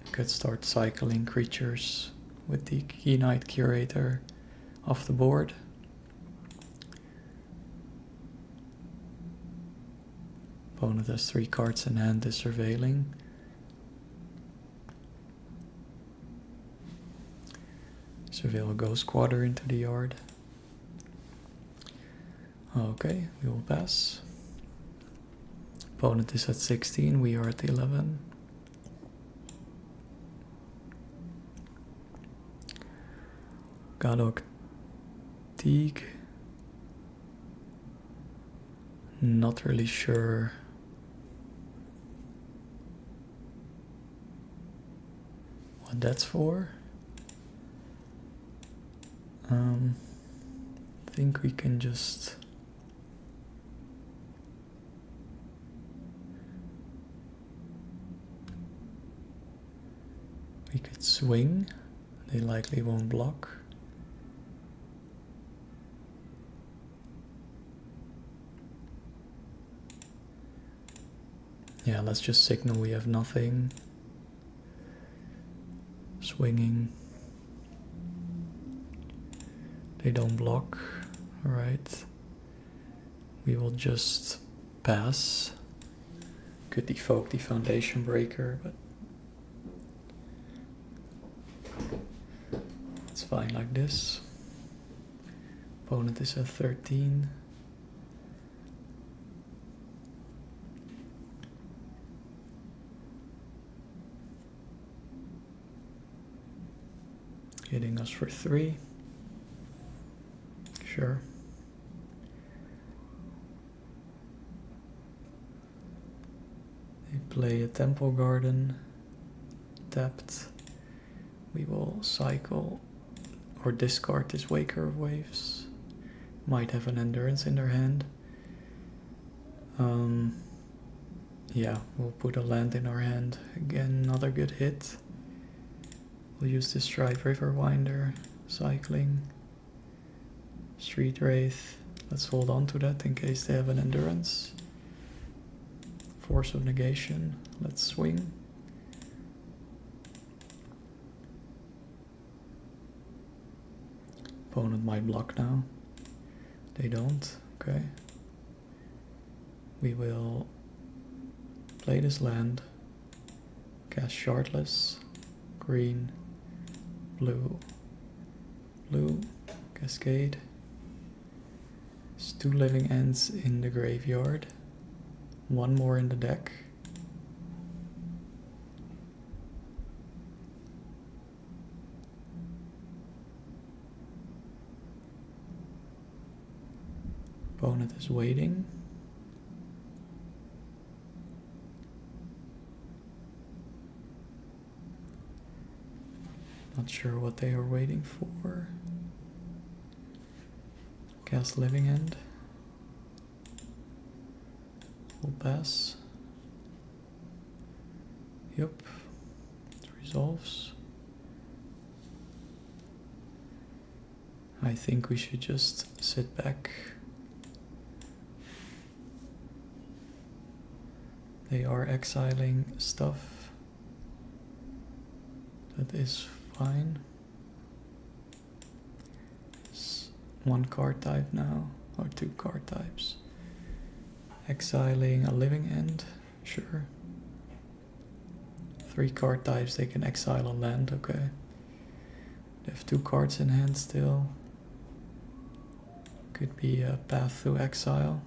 I could start cycling creatures with the Keen-Eyed Curator off the board. Opponent has 3 cards in hand, is surveilling. Surveil a Ghost Quarter into the yard. Okay, we will pass. Opponent is at 16, we are at 11. Gadok Teague. Not really sure what that's for. I think we can just we could swing. They likely won't block. Yeah, let's just signal we have nothing. swinging. They don't block. Alright. We will just pass. Could evoke the Foundation Breaker, but it's fine like this. Opponent is at 13. Hitting us for 3. Sure. They play a Temple Garden. Tapped. We will cycle or discard this Waker of Waves. Might have an Endurance in their hand. Yeah, we'll put a land in our hand. Again, another good hit. We'll use this Stride Riverwinder, cycling, Street Wraith. Let's hold on to that in case they have an Endurance. Force of Negation. Let's swing. Opponent might block now. They don't. Okay. We will play this land. Cast Shardless. Green. Blue. Blue. Cascade. There's 2 living ends in the graveyard. 1 more in the deck. Opponent is waiting. Not sure what they are waiting for. Cast Living End. We'll pass. Yep. It resolves. I think we should just sit back. They are exiling stuff. That is fine. It's 1 card type now, or 2 card types. Exiling a living end, sure. 3 card types, they can exile a land, okay. They have 2 cards in hand still. Could be a Path to Exile.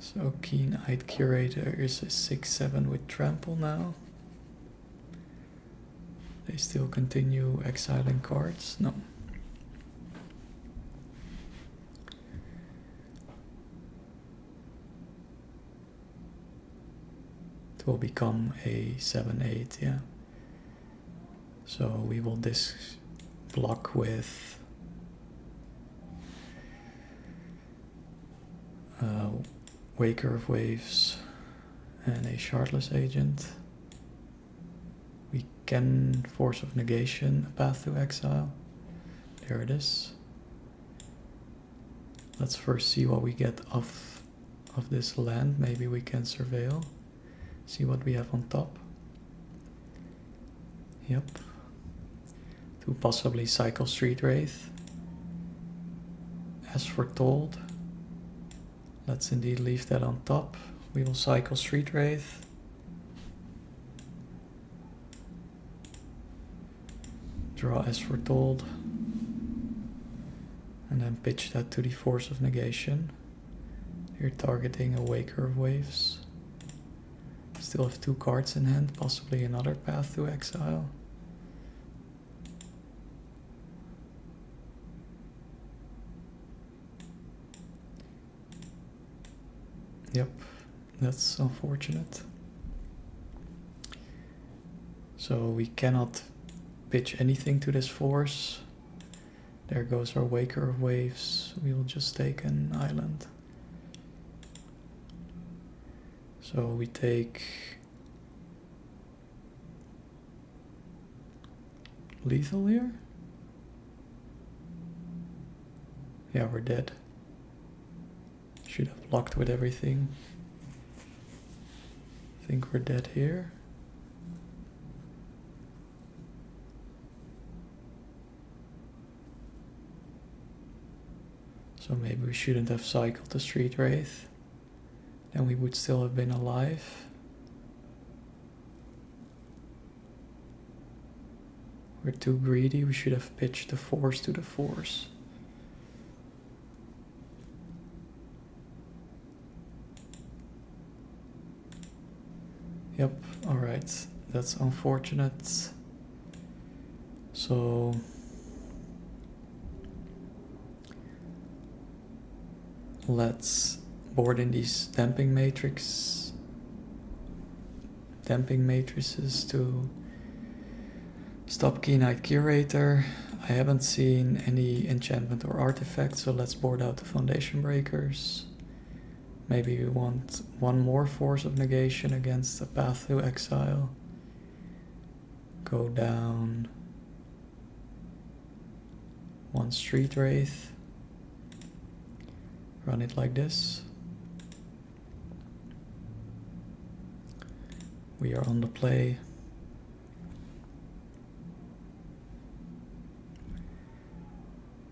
So Keen-Eyed Curator is a 6/7 with Trample now. They still continue exiling cards? No. It will become a 7/8, yeah. So we will block with Waker of Waves and a Shardless Agent. We can Force of Negation, a Path to Exile. There it is. Let's first see what we get off of this land. Maybe we can surveil. See what we have on top. Yep. To possibly cycle Street Wraith. As Foretold. Let's indeed leave that on top. We will cycle Street Wraith. Draw As Foretold. And then pitch that to the Force of Negation. You're targeting a Waker of Waves. Still have 2 cards in hand, possibly another Path to Exile. Yep, that's unfortunate. So we cannot pitch anything to this force. There goes our Waker of Waves. We will just take an island. So we take lethal here. Yeah, we're dead. Should have blocked with everything. I think we're dead here. So maybe we shouldn't have cycled the Street Wraith. Then we would still have been alive. We're too greedy, we should have pitched the Force to the Force. Yep, alright, that's unfortunate. So let's board in these damping matrices to stop Keen-Eyed Curator. I haven't seen any enchantment or artifact, so let's board out the Foundation Breakers. Maybe we want one more Force of Negation against a Path to Exile. Go down one Street Wraith. Run it like this. We are on the play.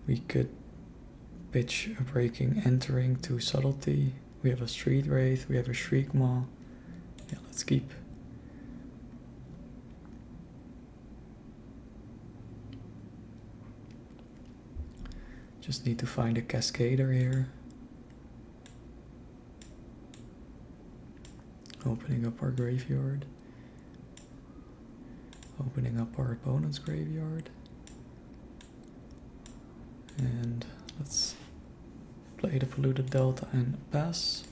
We could pitch a Breaking Entering to Subtlety. We have a Street Wraith, we have a Shriek Maw. Yeah, let's keep. Just need to find a Cascader here. Opening up our graveyard. Opening up our opponent's graveyard. And let's play the Polluted Delta and pass.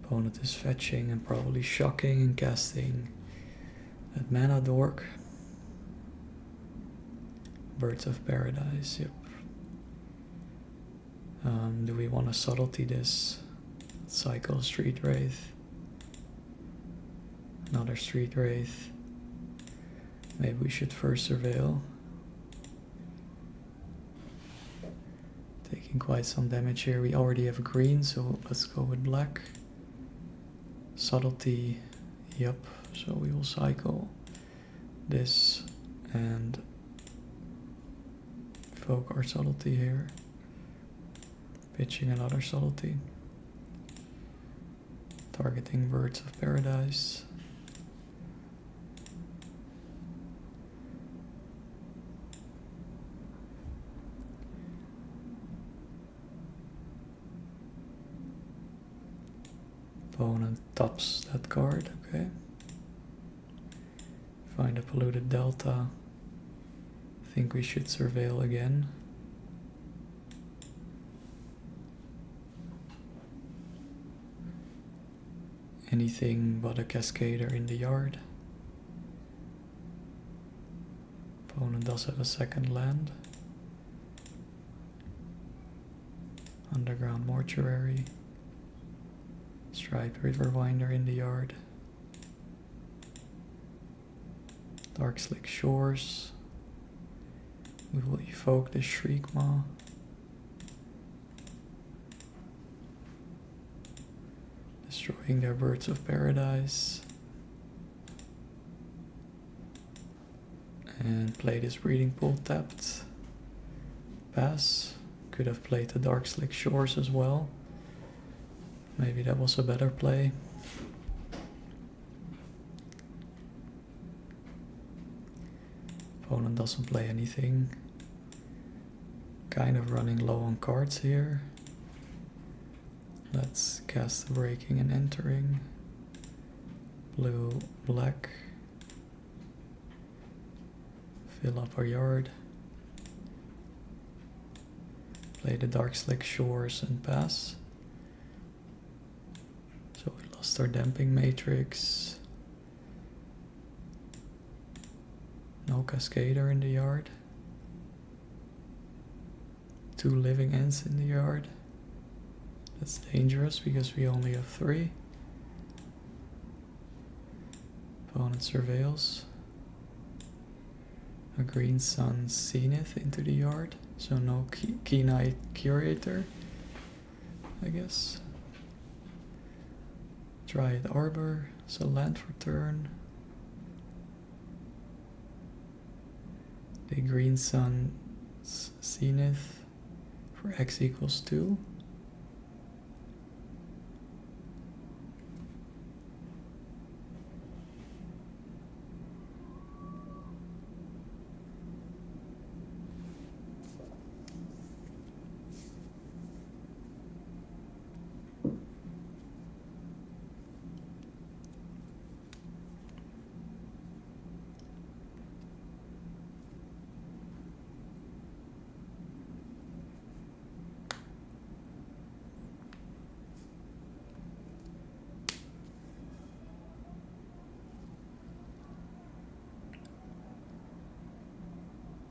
Opponent is fetching and probably shocking and casting that Mana Dork. Birds of Paradise, yep. Do we want to Subtlety this? Cycle Street Wraith. Another Street Wraith. Maybe we should first Surveil. Taking quite some damage here. We already have green, so let's go with black. Subtlety, yep. So we will cycle this and evoke our Subtlety here. Pitching another Subtlety. Targeting Birds of Paradise. Opponent taps that card, okay. Find a Polluted Delta. I think we should Surveil again. Anything but a Cascader in the yard. Opponent does have a second land. Underground Mortuary. Striped Riverwinder in the yard. Dark Slick Shores. We will evoke the Shriek Maw. Destroying their Birds of Paradise. And play this Breeding Pool tapped. Pass. Could have played the Dark Slick Shores as well. Maybe that was a better play. Opponent doesn't play anything. Kind of running low on cards here. Let's cast the Breaking and Entering. Blue, black. Fill up our yard. Play the Dark Slick Shores and pass. So we lost our Damping Matrix. No Cascader in the yard. 2 Living Ends in the yard. That's dangerous because we only have 3. Opponent surveils. A green sun zenith into the yard, so no keen-eyed curator, I guess. Dryad Arbor, so land for turn. The green sun zenith for x equals 2.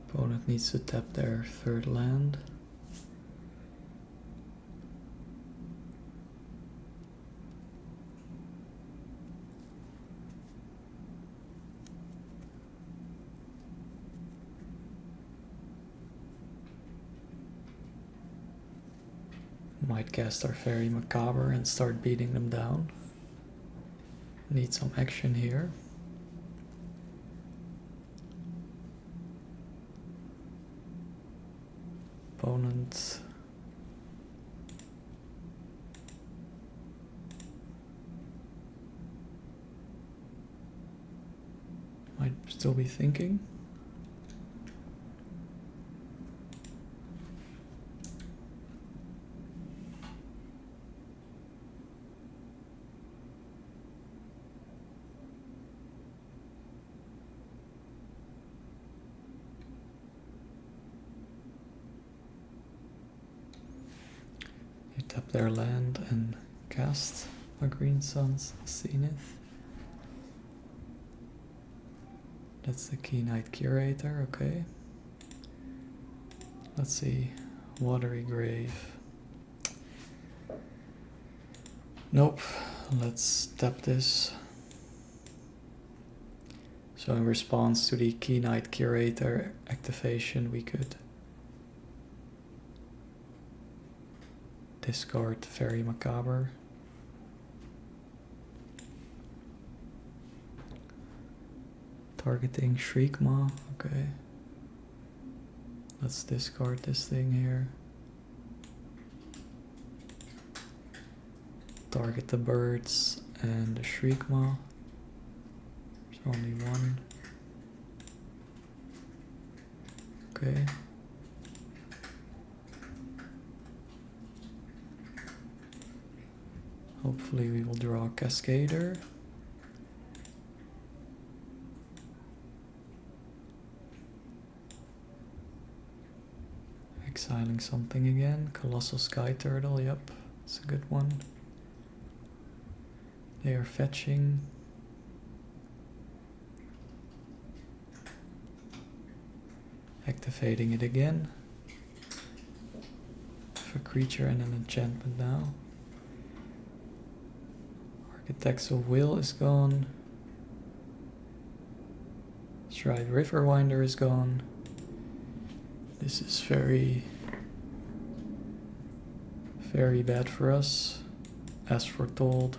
Opponent needs to tap their third land. Might cast our Fairy Macabre and start beating them down. Need some action here. Opponent might still be thinking. Tap their land and cast a green sun's zenith. That's the keen-eyed curator, okay. Let's see, watery grave. Nope, let's tap this. So in response to the keen-eyed curator activation, we could discard Fairy Macabre. Targeting Shriekmaw, okay. Let's discard this thing here. Target the birds and the Shriekmaw. There's only one. Okay. Hopefully we will draw a Cascader. Exiling something again. Colossal Sky Turtle, yep, it's a good one. They are fetching. Activating it again. Have a creature and an enchantment now. Architects of Will is gone. Stride Riverwinder is gone. This is very bad for us. As Foretold.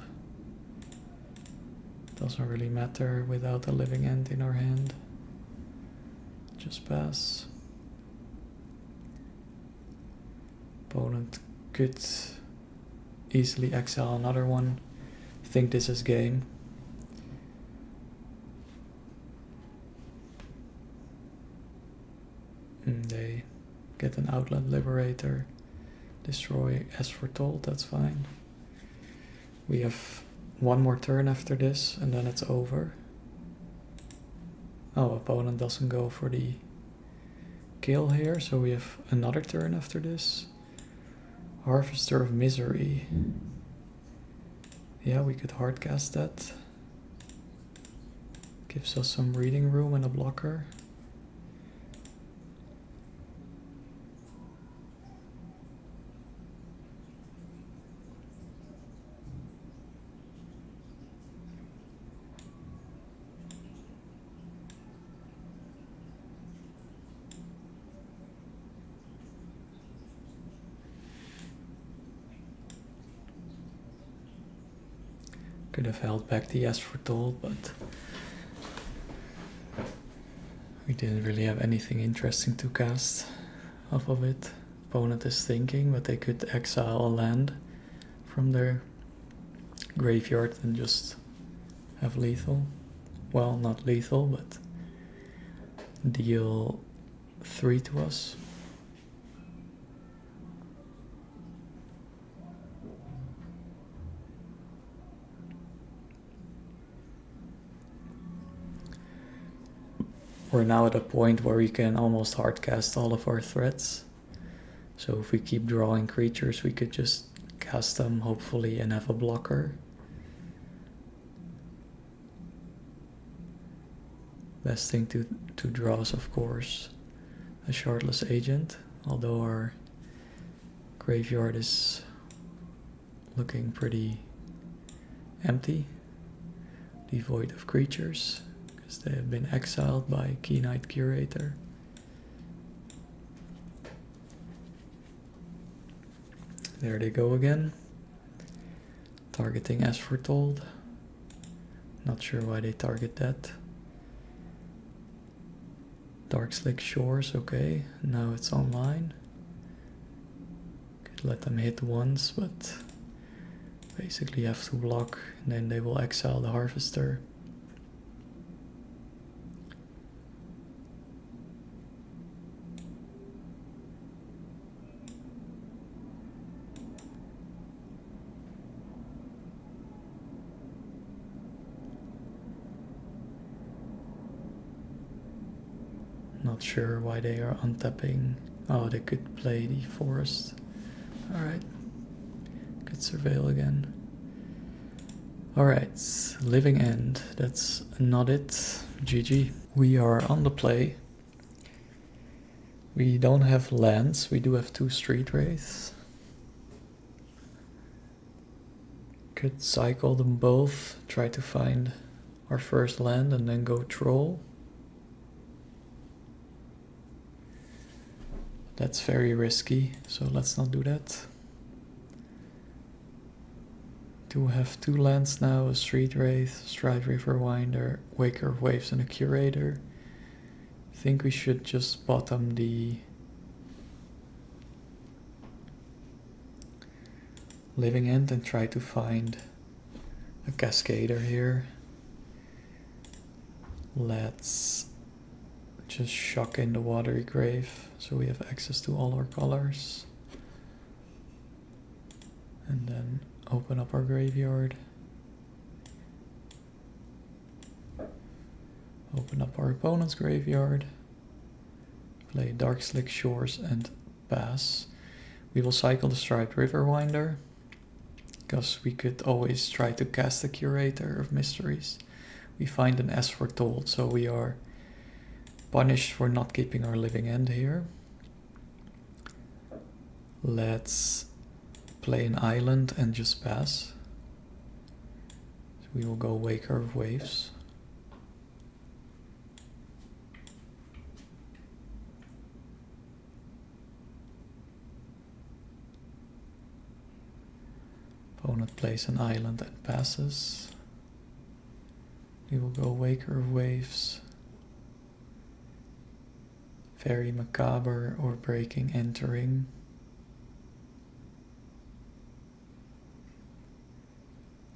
Doesn't really matter without a living end in our hand. Just pass. Opponent could easily exile another one. Think this is game. They get an Outland Liberator. Destroy As Foretold, that's fine. We have one more turn after this and then it's over. Oh, opponent doesn't go for the kill here, so we have another turn after this. Harvester of Misery. Yeah, we could hardcast that. Gives us some reading room and a blocker. Could have held back the As Foretold, but we didn't really have anything interesting to cast off of it. Opponent is thinking, but they could exile a land from their graveyard and just have lethal. Well, not lethal, but deal 3 to us. We're now at a point where we can almost hardcast all of our threats. So if we keep drawing creatures, we could just cast them, hopefully, and have a blocker. Best thing to draw is, of course, a Shardless Agent, although our graveyard is looking pretty empty, devoid of creatures, because they have been exiled by Key Knight Curator. There they go again, targeting As Foretold. Not sure why they target that. Dark Slick Shores, okay, now it's online. Could let them hit once, but basically have to block, and then they will exile the Harvester. Not sure why they are untapping. Oh, they could play the forest. Alright. Could surveil again. Alright, Living End. That's not it. GG. We are on the play. We don't have lands. We do have 2 Street Wraiths. Could cycle them both. Try to find our first land and then go Troll. That's very risky, so let's not do that. Do have 2 lands now, a Street Wraith, Stride Riverwinder, Waker of Waves and a Curator. I think we should just bottom the Living End and try to find a Cascader here. Let's just shock in the Watery Grave, so we have access to all our colors. And then open up our graveyard. Open up our opponent's graveyard. Play Dark Slick Shores and pass. We will cycle the Striped Riverwinder, because we could always try to cast the Curator of Mysteries. We find an As Foretold, so we are punished for not keeping our Living End here. Let's play an island and just pass. So we will go Waker of Waves. Opponent plays an island and passes. We will go Waker of Waves. Very Macabre or Breaking Entering.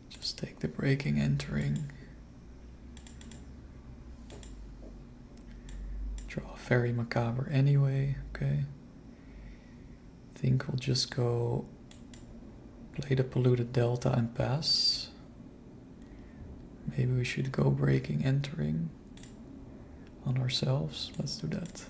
Just take the Breaking Entering. Draw Very Macabre anyway, okay. I think we'll just go play the Polluted Delta and pass. Maybe we should go Breaking Entering on ourselves. Let's do that.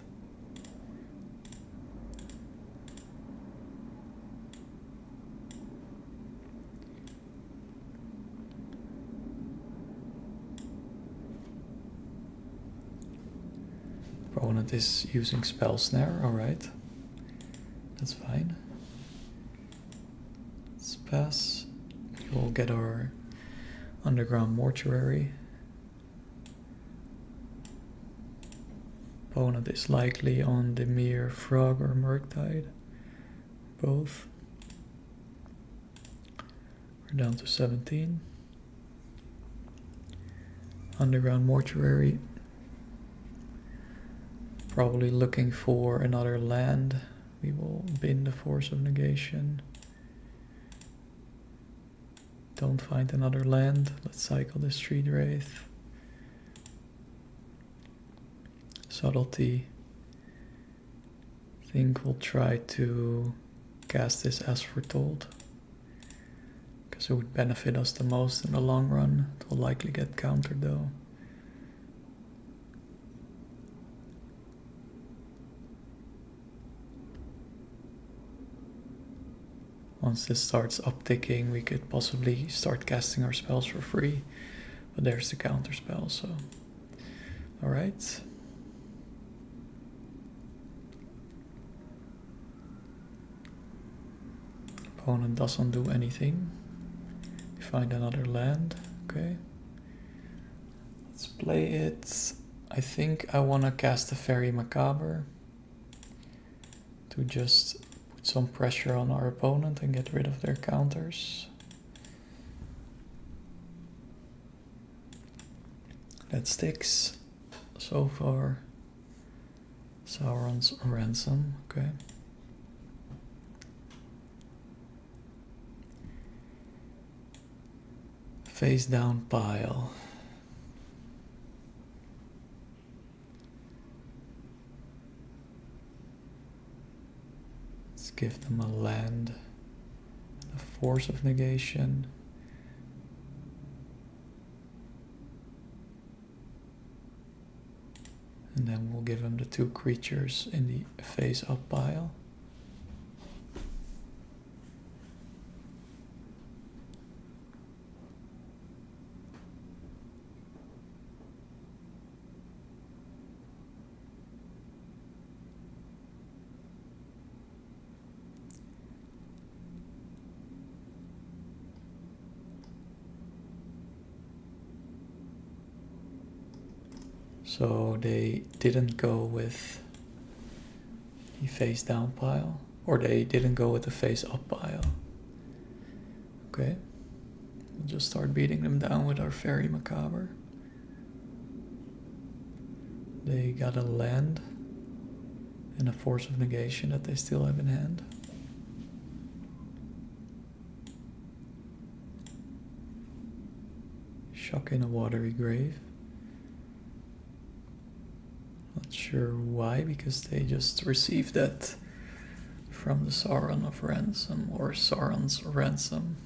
Opponent is using Spell Snare, alright. That's fine. Let's pass. We'll get our Underground Mortuary. Opponent is likely on Dimir, Frog or Murktide. Both. We're down to 17. Underground mortuary. Probably looking for another land. We will bin the Force of Negation. Don't find another land. Let's cycle the Street Wraith. Subtlety. Think we'll try to cast this As Foretold, because it would benefit us the most in the long run. It will likely get countered though. Once this starts upticking, we could possibly start casting our spells for free, but there's the counter spell, so alright. Opponent doesn't do anything. Find another land. Okay. Let's play it. I think I want to cast the Fairy Macabre to just put some pressure on our opponent and get rid of their counters. That sticks so far. Sauron's Ransom. Okay. Face down pile. Let's give them a land, a Force of Negation. And then we'll give them the 2 creatures in the face up pile. So they didn't go with the face down pile, or they didn't go with the face up pile. Okay, we'll just start beating them down with our Fairy Macabre. They got a land and a Force of Negation that they still have in hand. Shock in a Watery Grave. Not sure why, because they just received that from the Sauron of Ransom, or Sauron's Ransom.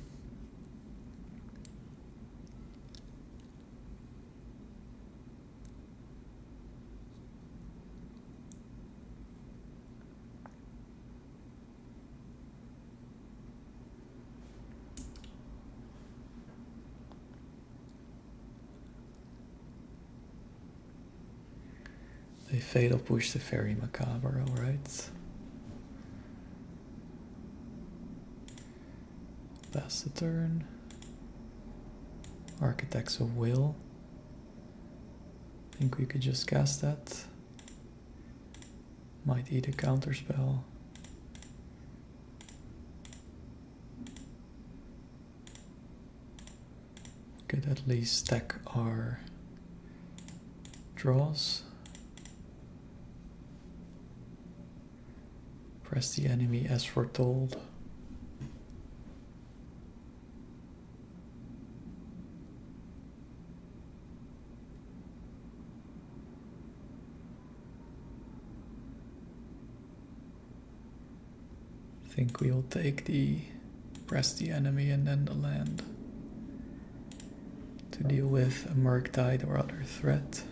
They fatal push the Fairy Macabre, alright. Pass the turn. Architects of Will. I think we could just cast that. Might eat a counterspell. Could at least stack our draws. Press the enemy as foretold. I think we'll take the press the enemy and then the land to deal with a Murktide or other threat.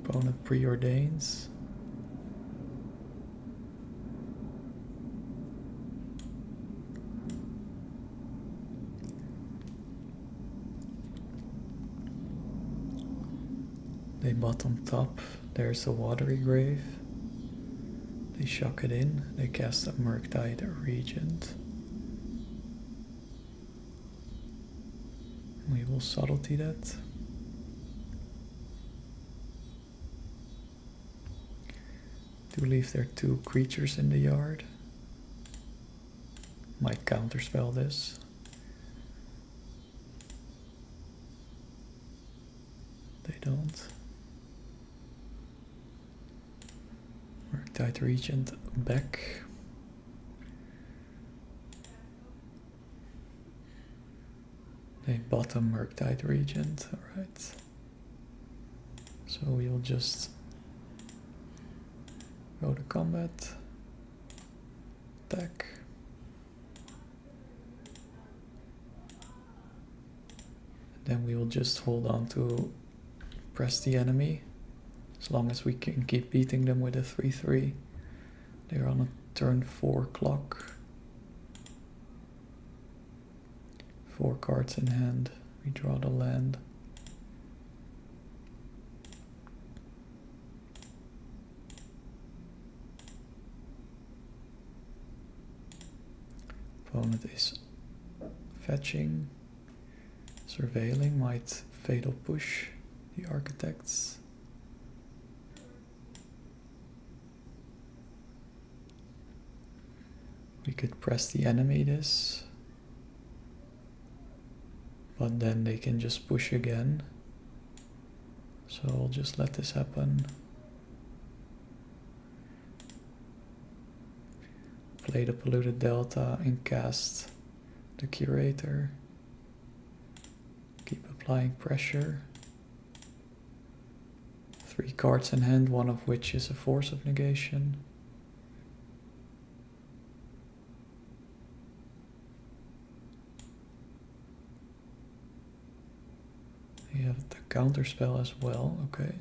Opponent preordains. They bottom top. There's a Watery Grave. They shock it in. They cast a Murktide Regent. We will subtlety that. Do leave their 2 creatures in the yard. Might counterspell this. don't. Murktide Regent back. They bottom Murktide Regent, alright. So we'll just go to combat. Attack. Then we will just hold on to press the enemy. As long as we can keep beating them with a 3-3. They're on a turn 4 clock. 4 cards in hand. We draw the land. Opponent is fetching. Surveilling, might fatal push the architects. We could press the enemy this, but then they can just push again. So I'll just let this happen. Play the polluted delta and cast the curator. Keep applying pressure. 3 cards in hand, one of which is a force of negation. You have the counter spell as well, okay.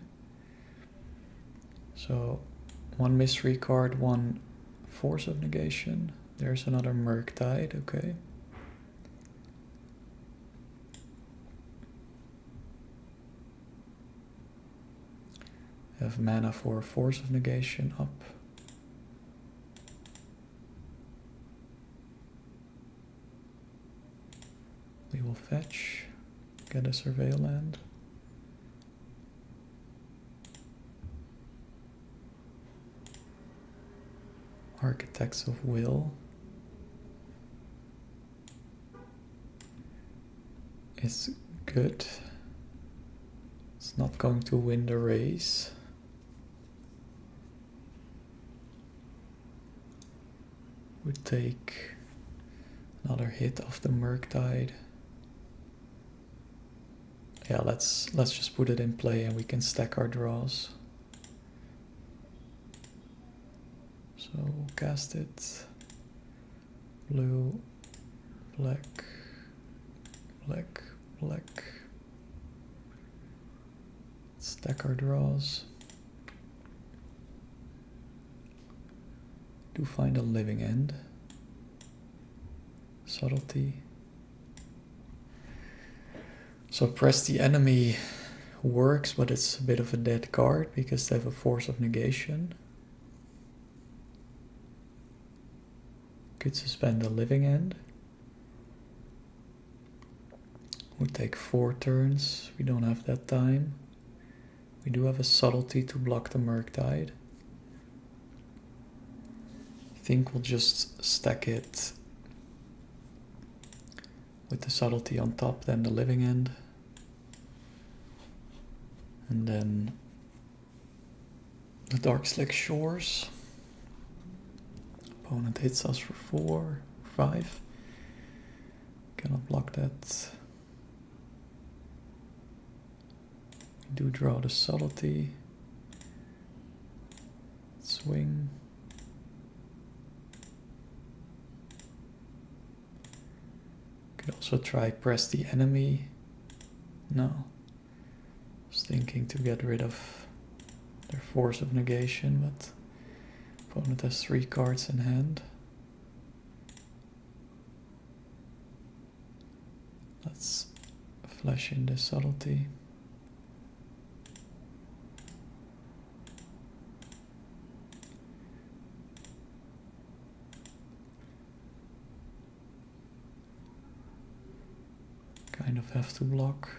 So 1 mystery card, 1 force of negation. There's another Murktide, okay. Have mana for force of negation up. We will fetch, get a surveil land. Architects of Will. It's good. It's not going to win the race. Would take another hit of the Murktide. Yeah, let's just put it in play and we can stack our draws. So we'll cast it. Blue, black, black, black. Stack our draws. Do find a living end. Subtlety. So press the enemy works, but it's a bit of a dead card because they have a force of negation. Could suspend a living end. Would take 4 turns. We don't have that time. We do have a subtlety to block the Murktide. I think we'll just stack it with the subtlety on top, then the living end. And then the Dark Slick Shores. Opponent hits us for 4, 5. Cannot block that. We do draw the subtlety. Swing. Could also try press the enemy. No. I was thinking to get rid of their force of negation, but opponent has 3 cards in hand. Let's flash in the subtlety. Kind of have to block.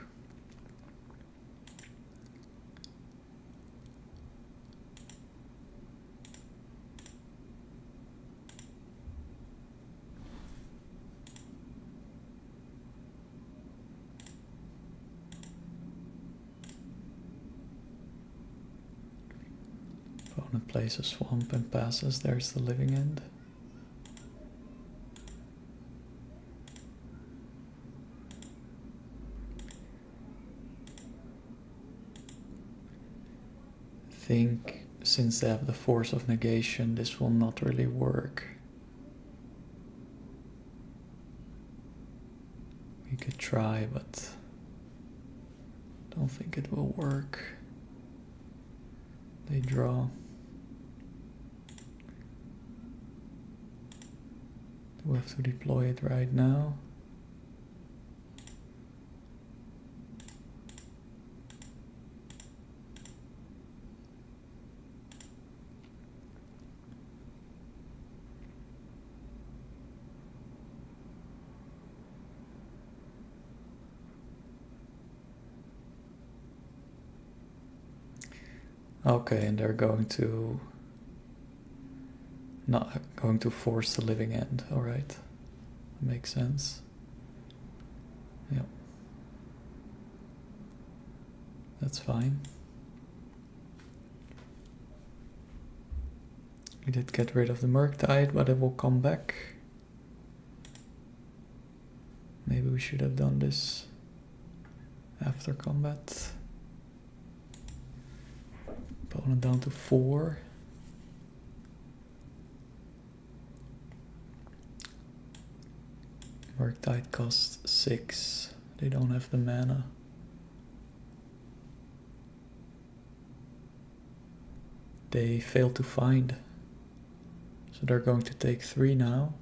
Opponent plays a swamp and passes. There's the living end. I think since they have the force of negation, this will not really work. We could try, but I don't think it will work. They draw. Do we have to deploy it right now? Okay, and they're going to not going to force the living end. All right, makes sense. Yep, that's fine. We did get rid of the Murktide, but it will come back. Maybe we should have done this after combat. Opponent down to 4. Murktide costs 6. They don't have the mana. They failed to find. So they're going to take 3 now.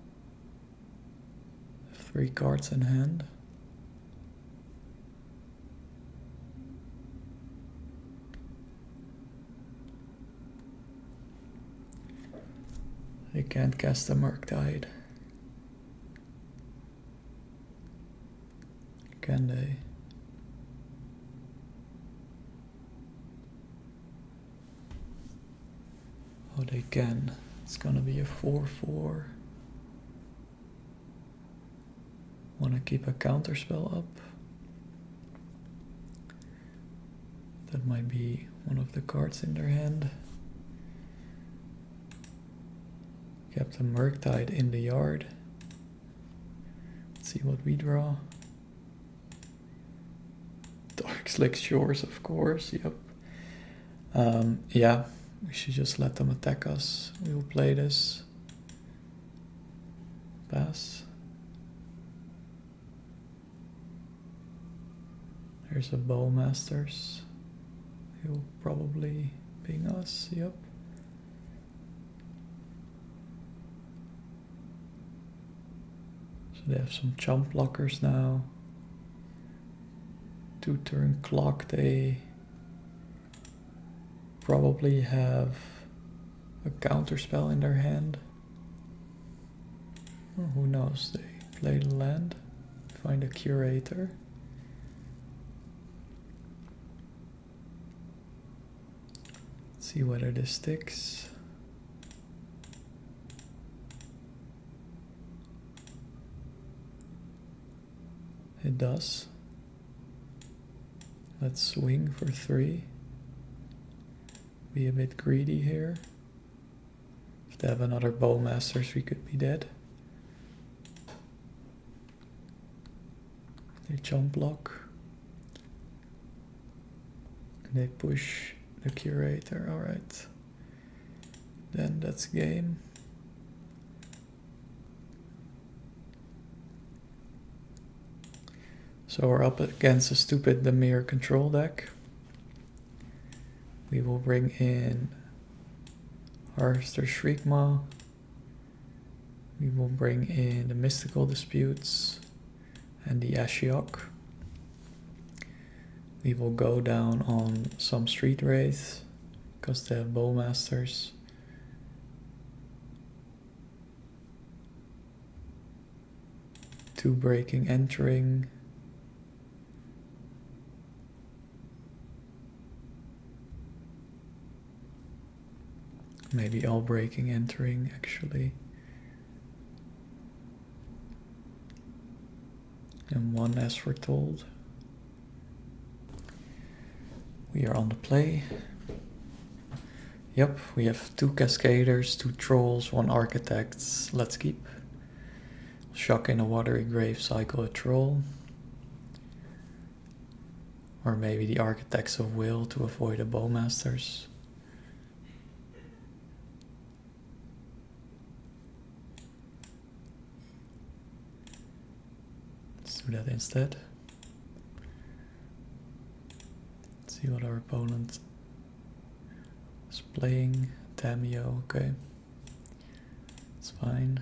3 cards in hand. They can't cast a Murktide. Can they? Oh, they can. It's gonna be a 4/4. Wanna keep a counterspell up? That might be one of the cards in their hand. Kept a Murktide in the yard. Let's see what we draw. Dark Slick Shores, of course, yep. Yeah, we should just let them attack us. We will play this. Pass. There's a Bowmasters. He will probably ping us, yep. So they have some chump blockers now. 2-turn clock, they probably have a counterspell in their hand. Well, who knows, they play the land, find a curator. See whether this sticks. It does. Let's swing for 3. Be a bit greedy here. If they have another Bowmasters, we could be dead. They jump block. And they push the curator, alright. Then that's game. So we're up against a stupid Dimir control deck. We will bring in Harvester Shriekmaw. We will bring in the Mystical Disputes and the Ashiok. We will go down on some Street Wraiths because they have Bowmasters. Two Breaking Entering. Maybe all Breaking Entering actually. And one As Foretold. We are on the play. Yep, we have 2 Cascaders, 2 Trolls, 1 Architect. Let's keep. Shock in a Watery Grave, cycle a Troll. Or maybe the Architects of Will to avoid the Bowmasters. Let's do that instead. Let's see what our opponent is playing. Tamio, okay. It's fine.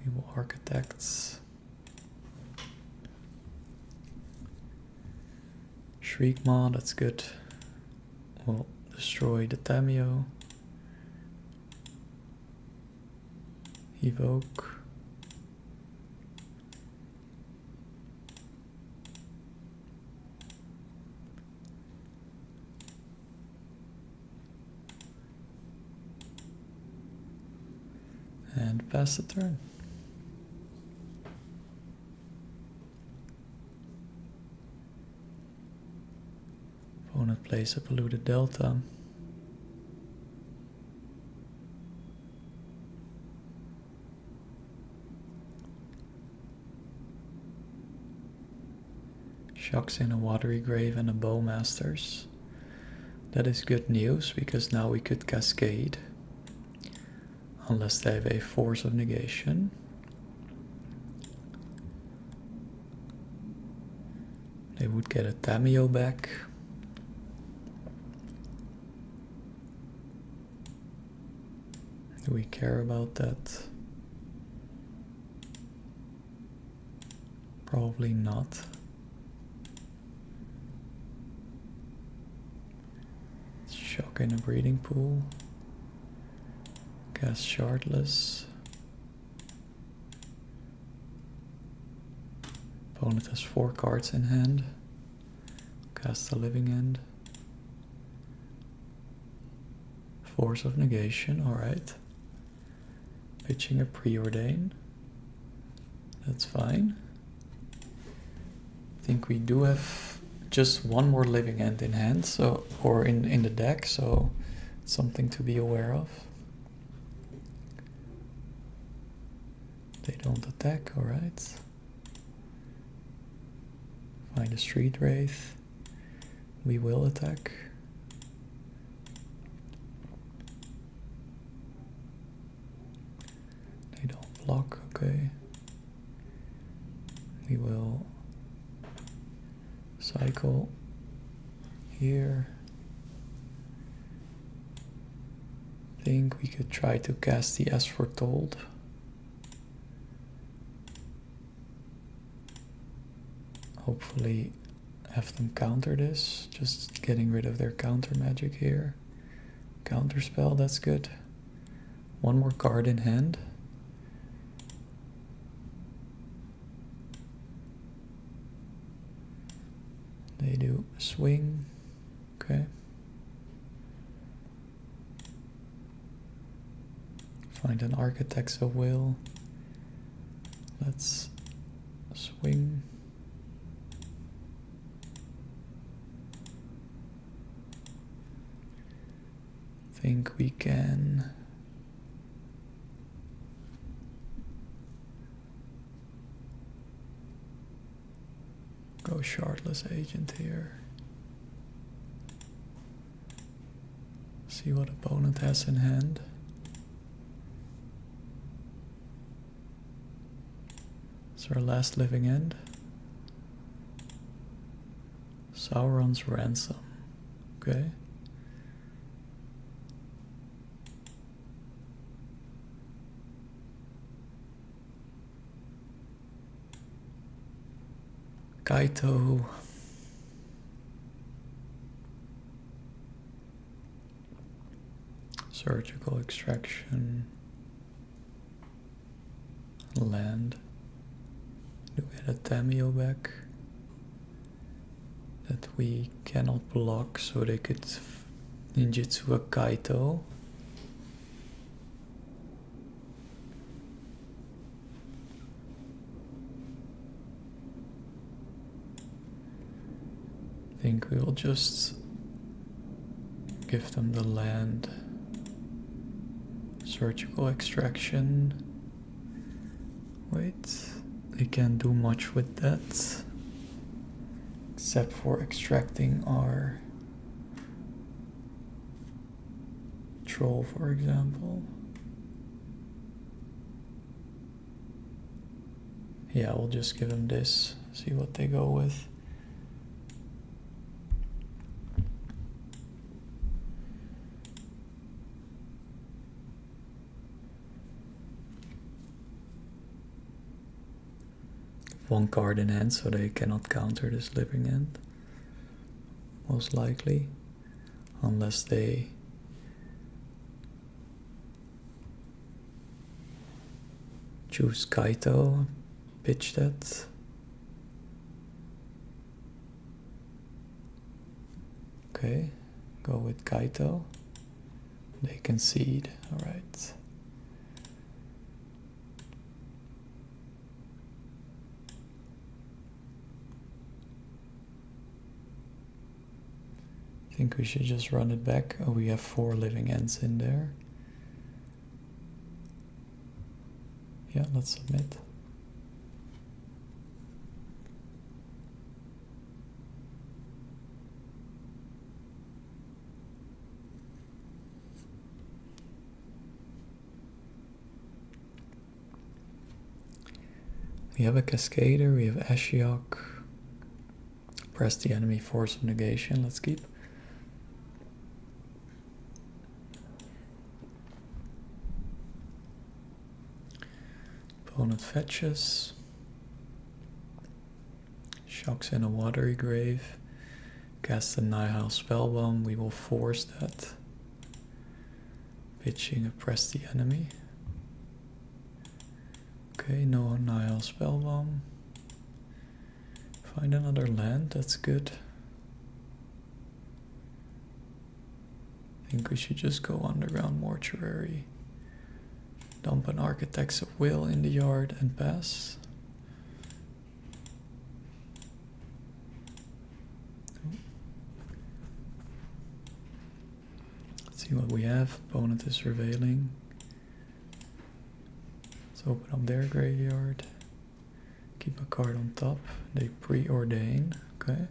We will Architects. Shriekmaw, that's good. We'll destroy the Tamio. Evoke. And pass the turn. Opponent plays a polluted delta. Shocks in a Watery Grave and a Bowmasters. That is good news because now we could Cascade. Unless they have a Force of Negation. They would get a Tamio back. Do we care about that? Probably not. Shock in a Breeding Pool. Cast Shardless. Opponent has 4 cards in hand. Cast the Living End. Force of Negation, alright. Pitching a Preordain. That's fine. I think we do have just 1 more Living End in hand, so or in the deck, so it's something to be aware of. They don't attack, alright. Find a Street Wraith. We will attack. They don't block, okay. We will cycle here. I think we could try to cast the As Foretold. Hopefully have them counter this, just getting rid of their counter magic here. Counter spell, that's good. 1 more card in hand. They do swing, okay. Find an Architects of Will. Let's swing. Think we can go Shardless Agent here. See what opponent has in hand. It's our last Living End. Sauron's Ransom. Okay. Kaito. Surgical Extraction. Land. Do we get a Tamio back? That we cannot block, so they could ninjutsu a Kaito. I think we'll just give them the land. Surgical extraction. Wait, they can't do much with that. Except for extracting our troll, for example. Yeah, we'll just give them this, see what they go with. One card in hand, so they cannot counter this living end. Most likely. Unless they choose Kaito, pitch that. Okay, go with Kaito. They concede, alright. I think we should just run it back. Oh, we have 4 living ends in there. Yeah, let's submit. We have a Cascader, we have Ashiok. Press the enemy force of negation, let's keep. Opponent fetches. Shocks in a watery grave. Cast a Nihil Spellbomb, we will force that. Pitching a press the enemy. Okay, no Nihil Spellbomb. Find another land, that's good. I think we should just go Underground Mortuary. Dump an Architects of Will in the yard and pass. Let's see what we have. Opponent is surveilling. Let's open up their graveyard. Keep a card on top. They preordain. Okay.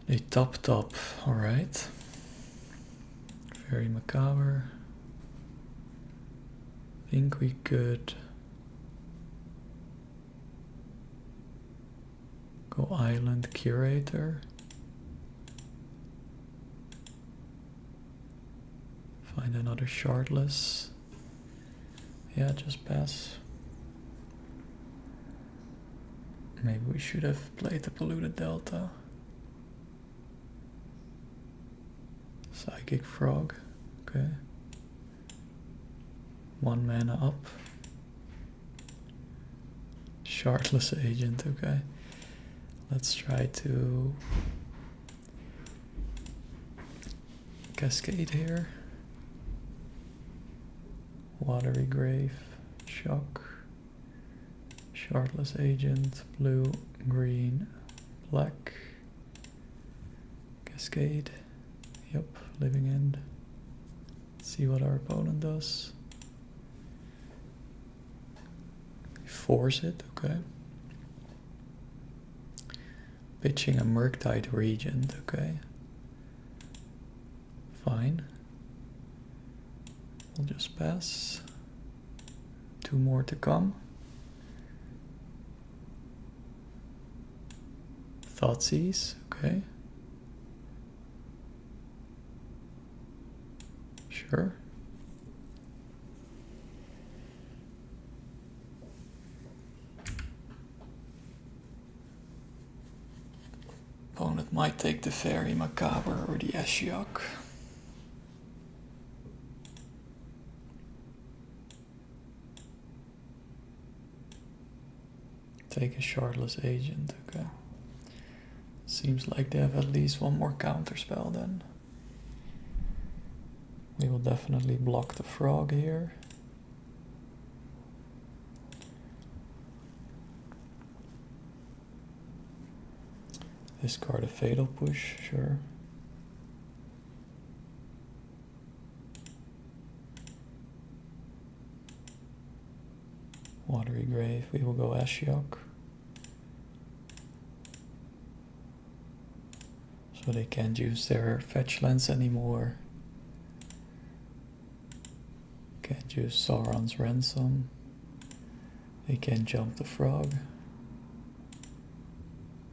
They top, alright. Very macabre. Think we could go Island Curator. Find another Shardless. Yeah, just pass. Maybe we should have played the Polluted Delta. Psychic Frog, okay. 1 mana up. Shardless Agent, okay. Let's try to cascade here. Watery Grave, Shock. Shardless Agent, blue, green, black. Cascade. Yep, living end. See what our opponent does. Force it, okay. Pitching a Murktide Regent, okay. Fine. We'll just pass. 2 more to come. Thoughtseize, okay. Sure. Opponent might take the Fairy Macabre or the Ashiok. Take a Shardless Agent, okay. Seems like they have at least 1 more counterspell then. We will definitely block the frog here. Discard a fatal push, sure. Watery Grave, we will go Ashiok. So they can't use their fetch lands anymore. Can't use Sauron's Ransom. They can jump the frog.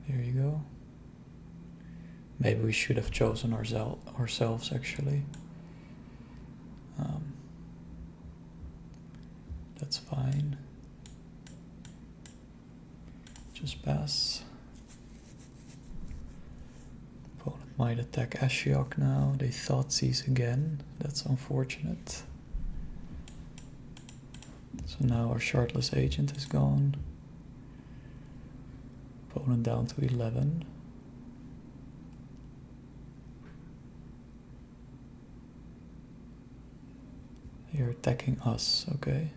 There you go. Maybe we should have chosen ourselves actually. That's fine. Just pass. Opponent might attack Ashiok now. They Thoughtseize again. That's unfortunate. So now our Shardless Agent is gone. Opponent down to 11. They're attacking us, okay.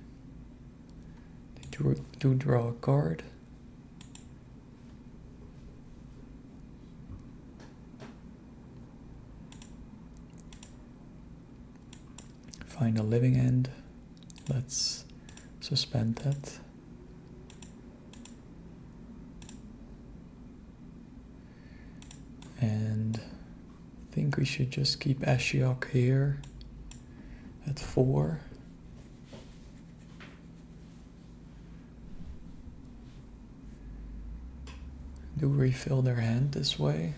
They do draw a card. Find a living end. Let's suspend that. And I think we should just keep Ashiok here at 4. Do refill their hand this way.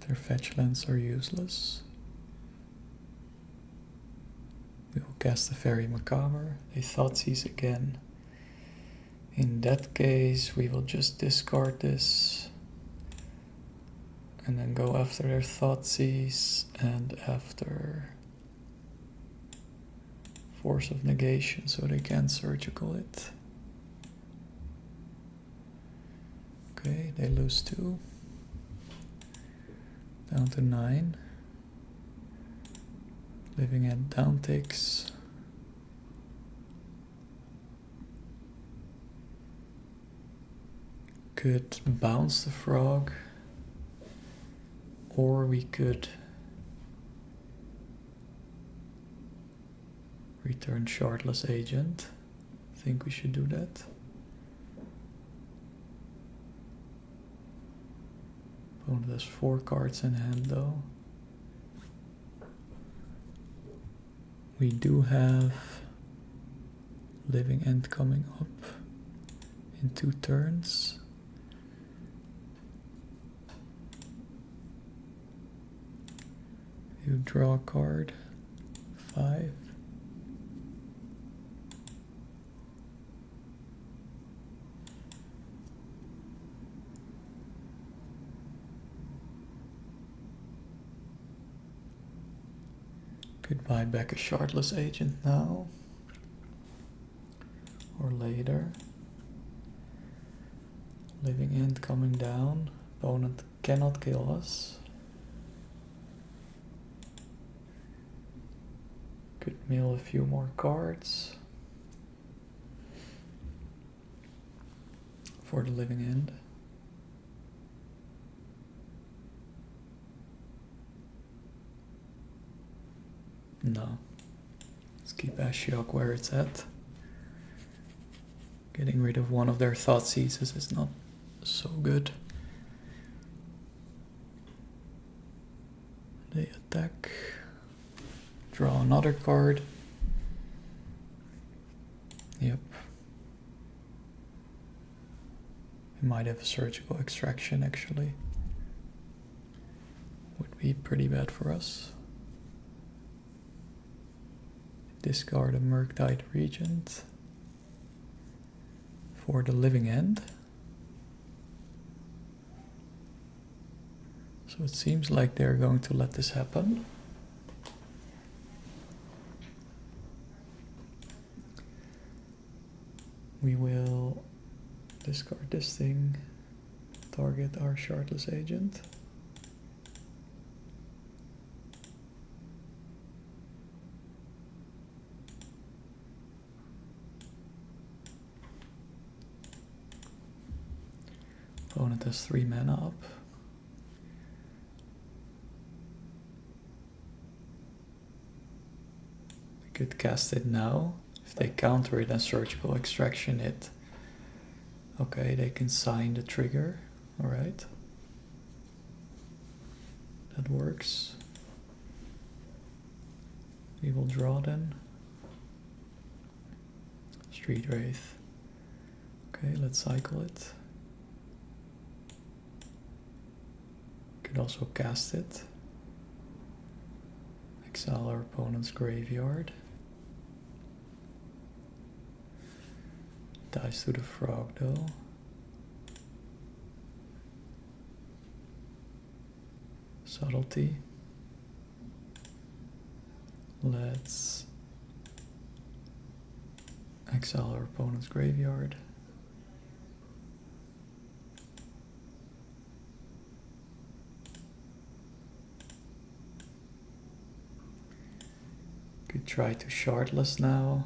Their fetch lands are useless. We will cast the Fairy Macabre. They Thoughtseize again. In that case, we will just discard this. And then go after their Thoughtseize and after Force of Negation so they can't surgical it. Okay, they lose 2. Down to 9. Living End down ticks. Could bounce the frog. Or we could return Shardless Agent. I think we should do that. Opponent has 4 cards in hand though. We do have Living End coming up in 2 turns. You draw a card. 5. Could buy back a Shardless Agent now or later. Living End coming down. Opponent cannot kill us. Could mill a few more cards for the Living End. No. Let's keep Ashiok where it's at. Getting rid of one of their Thoughtseizes is not so good. They attack. Draw another card. Yep. We might have a Surgical Extraction actually. Would be pretty bad for us. Discard a Murktide Regent for the Living End. So it seems like they're going to let this happen. We will discard this thing. target our Shardless Agent. Opponent has 3 mana up. We could cast it now. If they counter it and Surgical Extraction it, okay, they can sign the trigger. Alright. That works. We will draw then. Street Wraith. Okay, let's cycle it. Could also cast it. Exile our opponent's graveyard. Dies to the frog though. Subtlety. Let's exile our opponent's graveyard. Could try to Shardless now,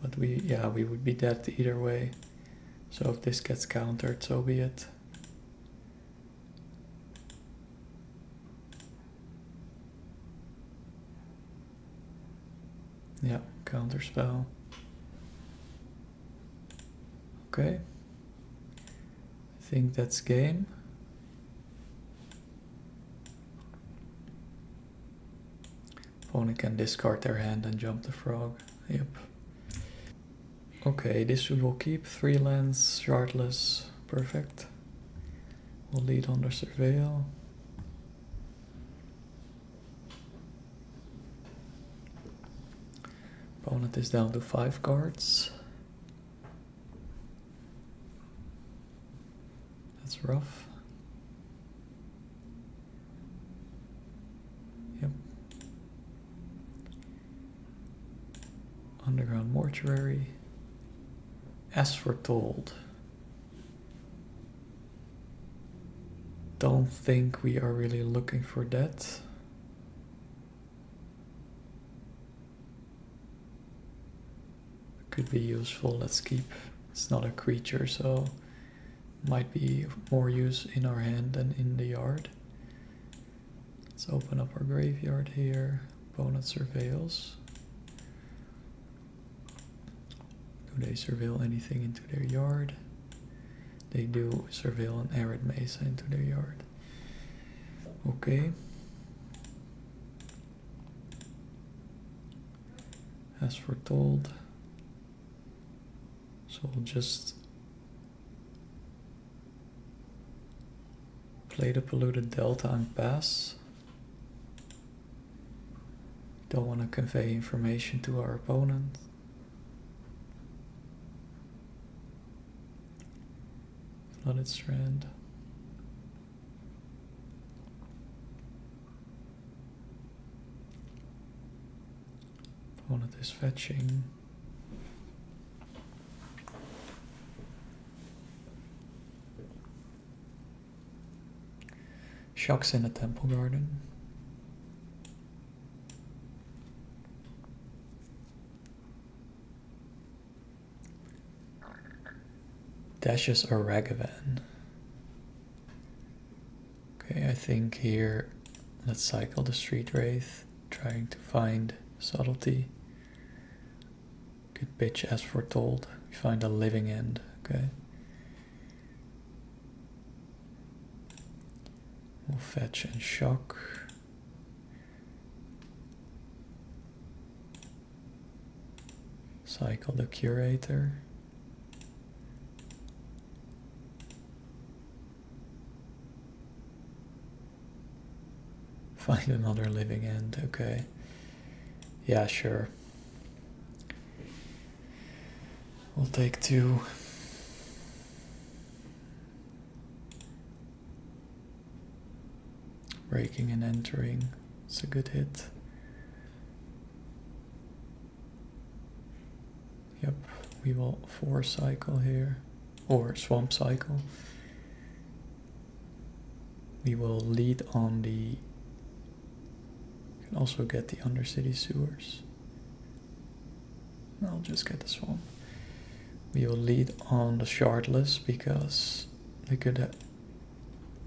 but we would be dead either way. So if this gets countered, so be it. Yeah, counter spell. Okay. I think that's game. Opponent can discard their hand and jump the frog. Yep. Okay, this we will keep. 3 lands, Shardless. Perfect. We'll lead on the Surveil. Opponent is down to 5 cards. That's rough. Yep. Underground Mortuary. As Foretold. Don't think we are really looking for that. Could be useful, let's keep. It's not a creature, so might be more use in our hand than in the yard. Let's open up our graveyard here. Opponent surveils. Do they surveil anything into their yard? They do surveil an Arid Mesa into their yard. Okay. As Foretold. So we'll just play the Polluted Delta and pass. Don't want to convey information to our opponent. Flooded Strand. Opponent is fetching. Shocks in a Temple Garden. Dashes a Ragavan. Okay, I think here let's cycle the Street Wraith, trying to find subtlety. Could pitch As Foretold. We find a living end, okay. We'll fetch and shock. Cycle the Curator. Find another living end, okay. Yeah, sure. We'll take 2. Breaking and entering. It's a good hit. Yep, we will 4 cycle here. Or swamp cycle. We will lead on the... You can also get the Undercity Sewers. I'll just get the swamp. We will lead on the Shardless because we could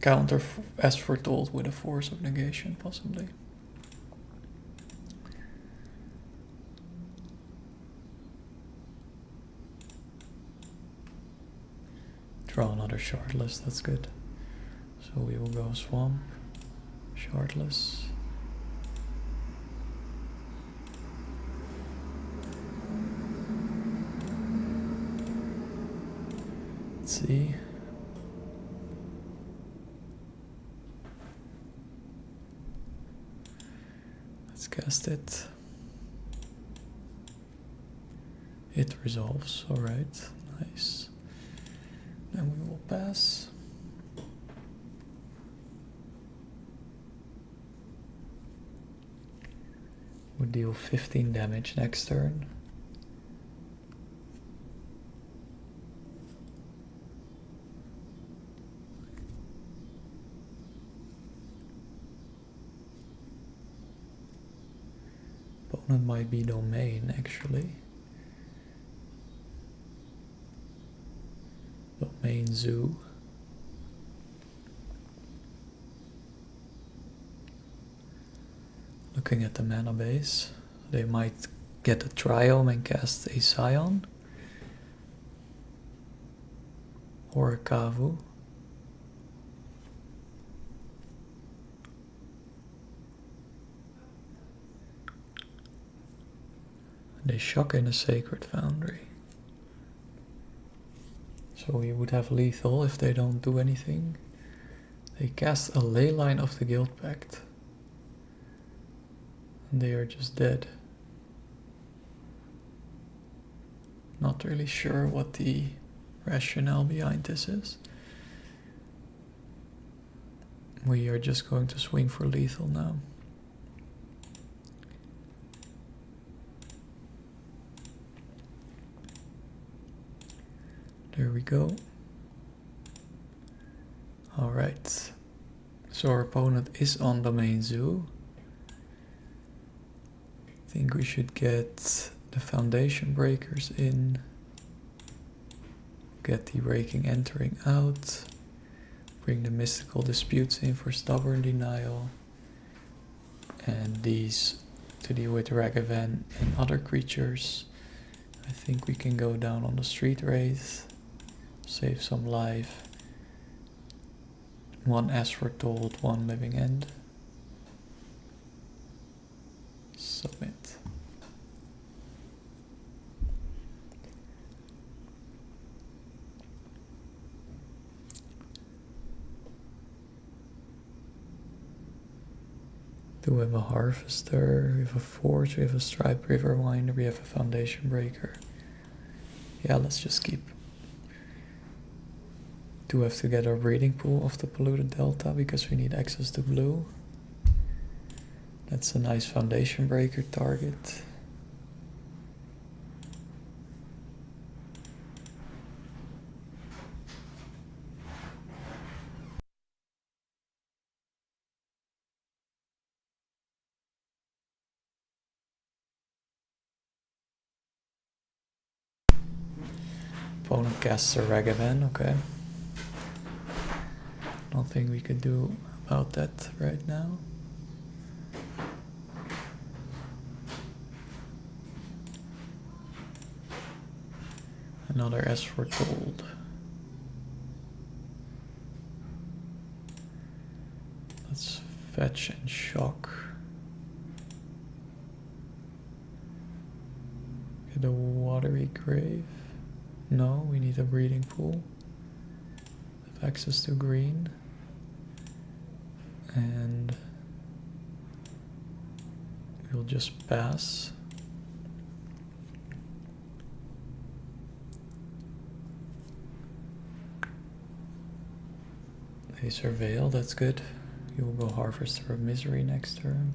counter As Foretold with a Force of Negation, possibly. Draw another Shardless, that's good. So we will go Swamp, Shardless. Let's see. Let's cast it. It resolves, alright, nice. Then we will pass. We'll deal 15 damage next turn. Opponent might be Domain, actually. Domain Zoo. Looking at the mana base, they might get a Triome and cast a Scion. Or a Kavu. They shock in a Sacred Foundry. So you would have lethal if they don't do anything. They cast a Leyline of the Guild Pact. And they are just dead. Not really sure what the rationale behind this is. We are just going to swing for lethal now. There we go. Alright. So our opponent is on Domain Zoo. I think we should get the Foundation Breakers in. Get the Raking Entering out. Bring the Mystical Disputes in for Stubborn Denial. And these to deal with Ragavan and other creatures. I think we can go down on the Street Wraith. Save some life. One As Foretold, one Living End. Submit. Do we have a Harvester, we have a Forge, we have a Striped Riverwinder, we have a Foundation Breaker. Yeah, let's just keep. Do have to get our breeding pool of the Polluted Delta because we need access to blue. That's a nice Foundation Breaker target. Opponent casts a Ragavan, okay. Nothing we could do about that right now. Another As Foretold. Let's fetch and shock. Get a Watery Grave. No, we need a breeding pool. Have access to green. And we'll just pass. They surveil, that's good. You will go Harvester of Misery next turn.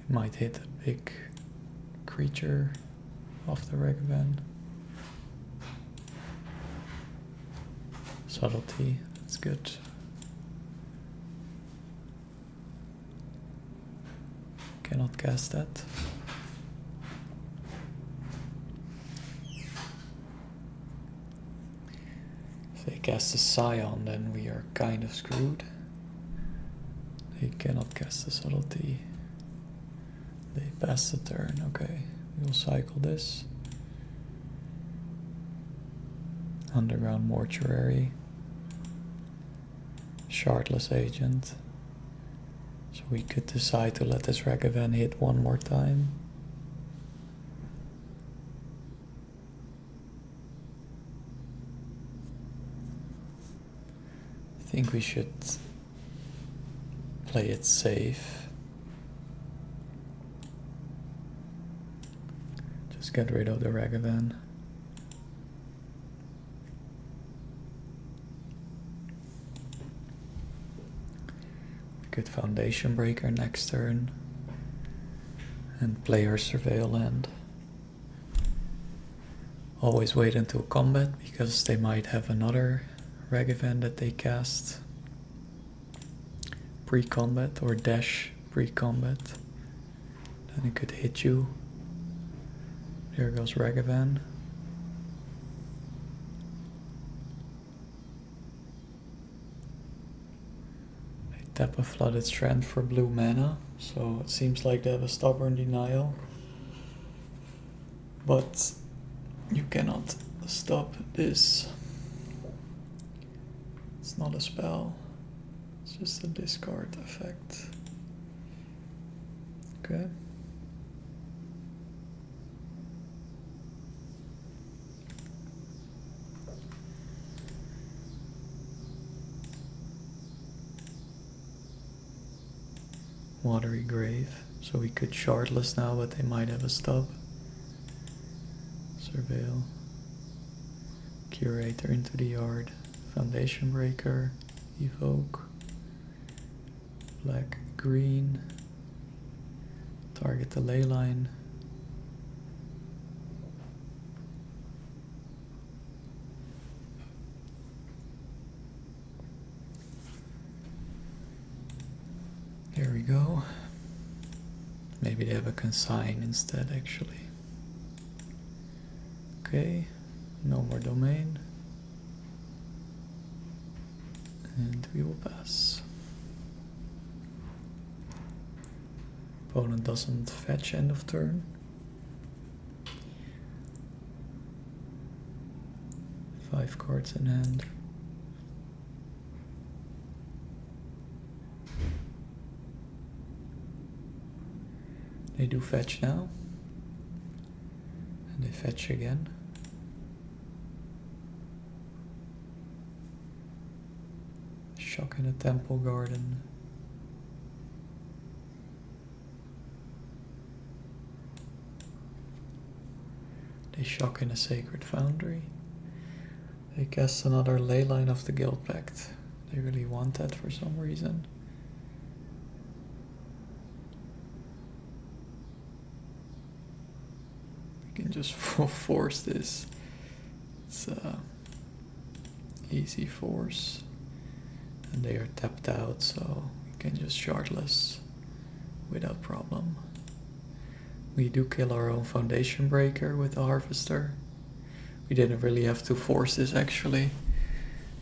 It might hit a big creature off the Ragavan. Subtlety, that's good. Cannot cast that. If they cast a Scion, then we are kind of screwed. They cannot cast the Subtlety. They pass the turn, okay. We'll cycle this. Underground Mortuary. Shardless Agent. So we could decide to let this Ragavan hit one more time. I think we should play it safe. Just get rid of the Ragavan. Good Foundation Breaker next turn and play our Surveil land. Always wait until combat because they might have another Ragavan that they cast pre-combat or dash pre-combat. Then it could hit you. There goes Ragavan. Tap a Flooded Strand for blue mana, so it seems like they have a Stubborn Denial. But you cannot stop this. It's not a spell, it's just a discard effect. Okay. Watery Grave, so we could Shardless now, but they might have a stub. Surveil. Curator into the yard. Foundation Breaker. Evoke. Black, green. Target the ley line. There we go. Maybe they have a consign instead, actually. Okay, no more domain. And we will pass. Opponent doesn't fetch end of turn. Five cards in hand. They do fetch now, and they fetch again. Shock in a Temple Garden. They shock in a Sacred Foundry. They cast another Ley Line of the Guild Pact. They really want that for some reason. Can just force this. It's easy force, and they are tapped out, so we can just Shardless without problem. We do kill our own Foundation Breaker with the Harvester. We didn't really have to force this actually,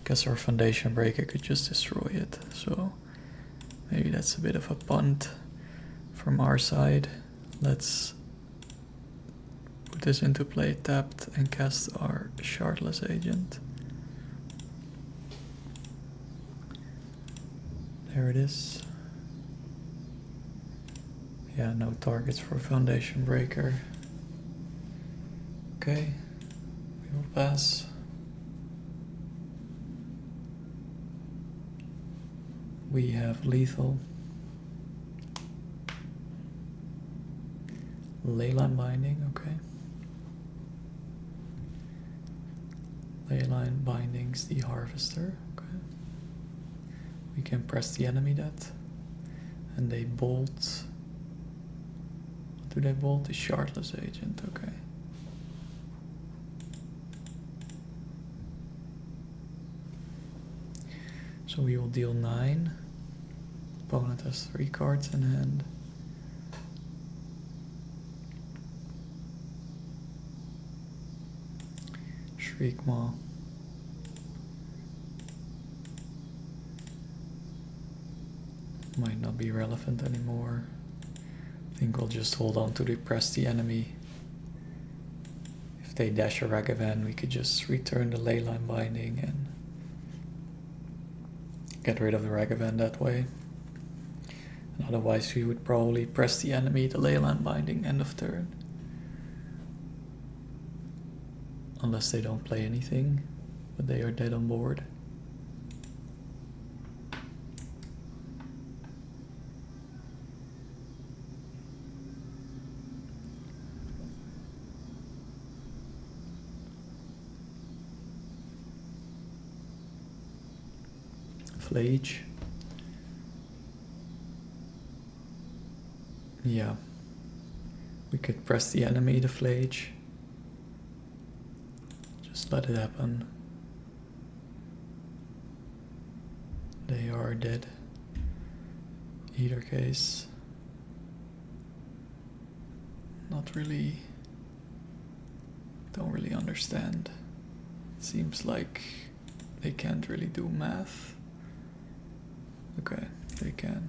because our Foundation Breaker could just destroy it, so maybe that's a bit of a punt from our side. Let's put this into play tapped and cast our Shardless Agent. There it is. Yeah, no targets for Foundation Breaker. Okay, we will pass. We have lethal. Leyline Binding, okay. Leyline Binding's the Harvester, okay. We can press the enemy that. And they bolt. What do they bolt? The Shardless Agent, okay. So we will deal 9. Opponent has 3 cards in hand. Shriekmaw. Might not be relevant anymore. I think we'll just hold on to depress the enemy. If they dash a Ragavan, we could just return the Leyline Binding and get rid of the Ragavan that way. And otherwise we would probably press the enemy, the Leyline Binding, end of turn. Unless they don't play anything, but they are dead on board. Flage. Yeah. We could press the enemy, the Flage. Just let it happen. They are dead. Either case. Not really. Don't really understand. Seems like they can't really do math. Okay, they can.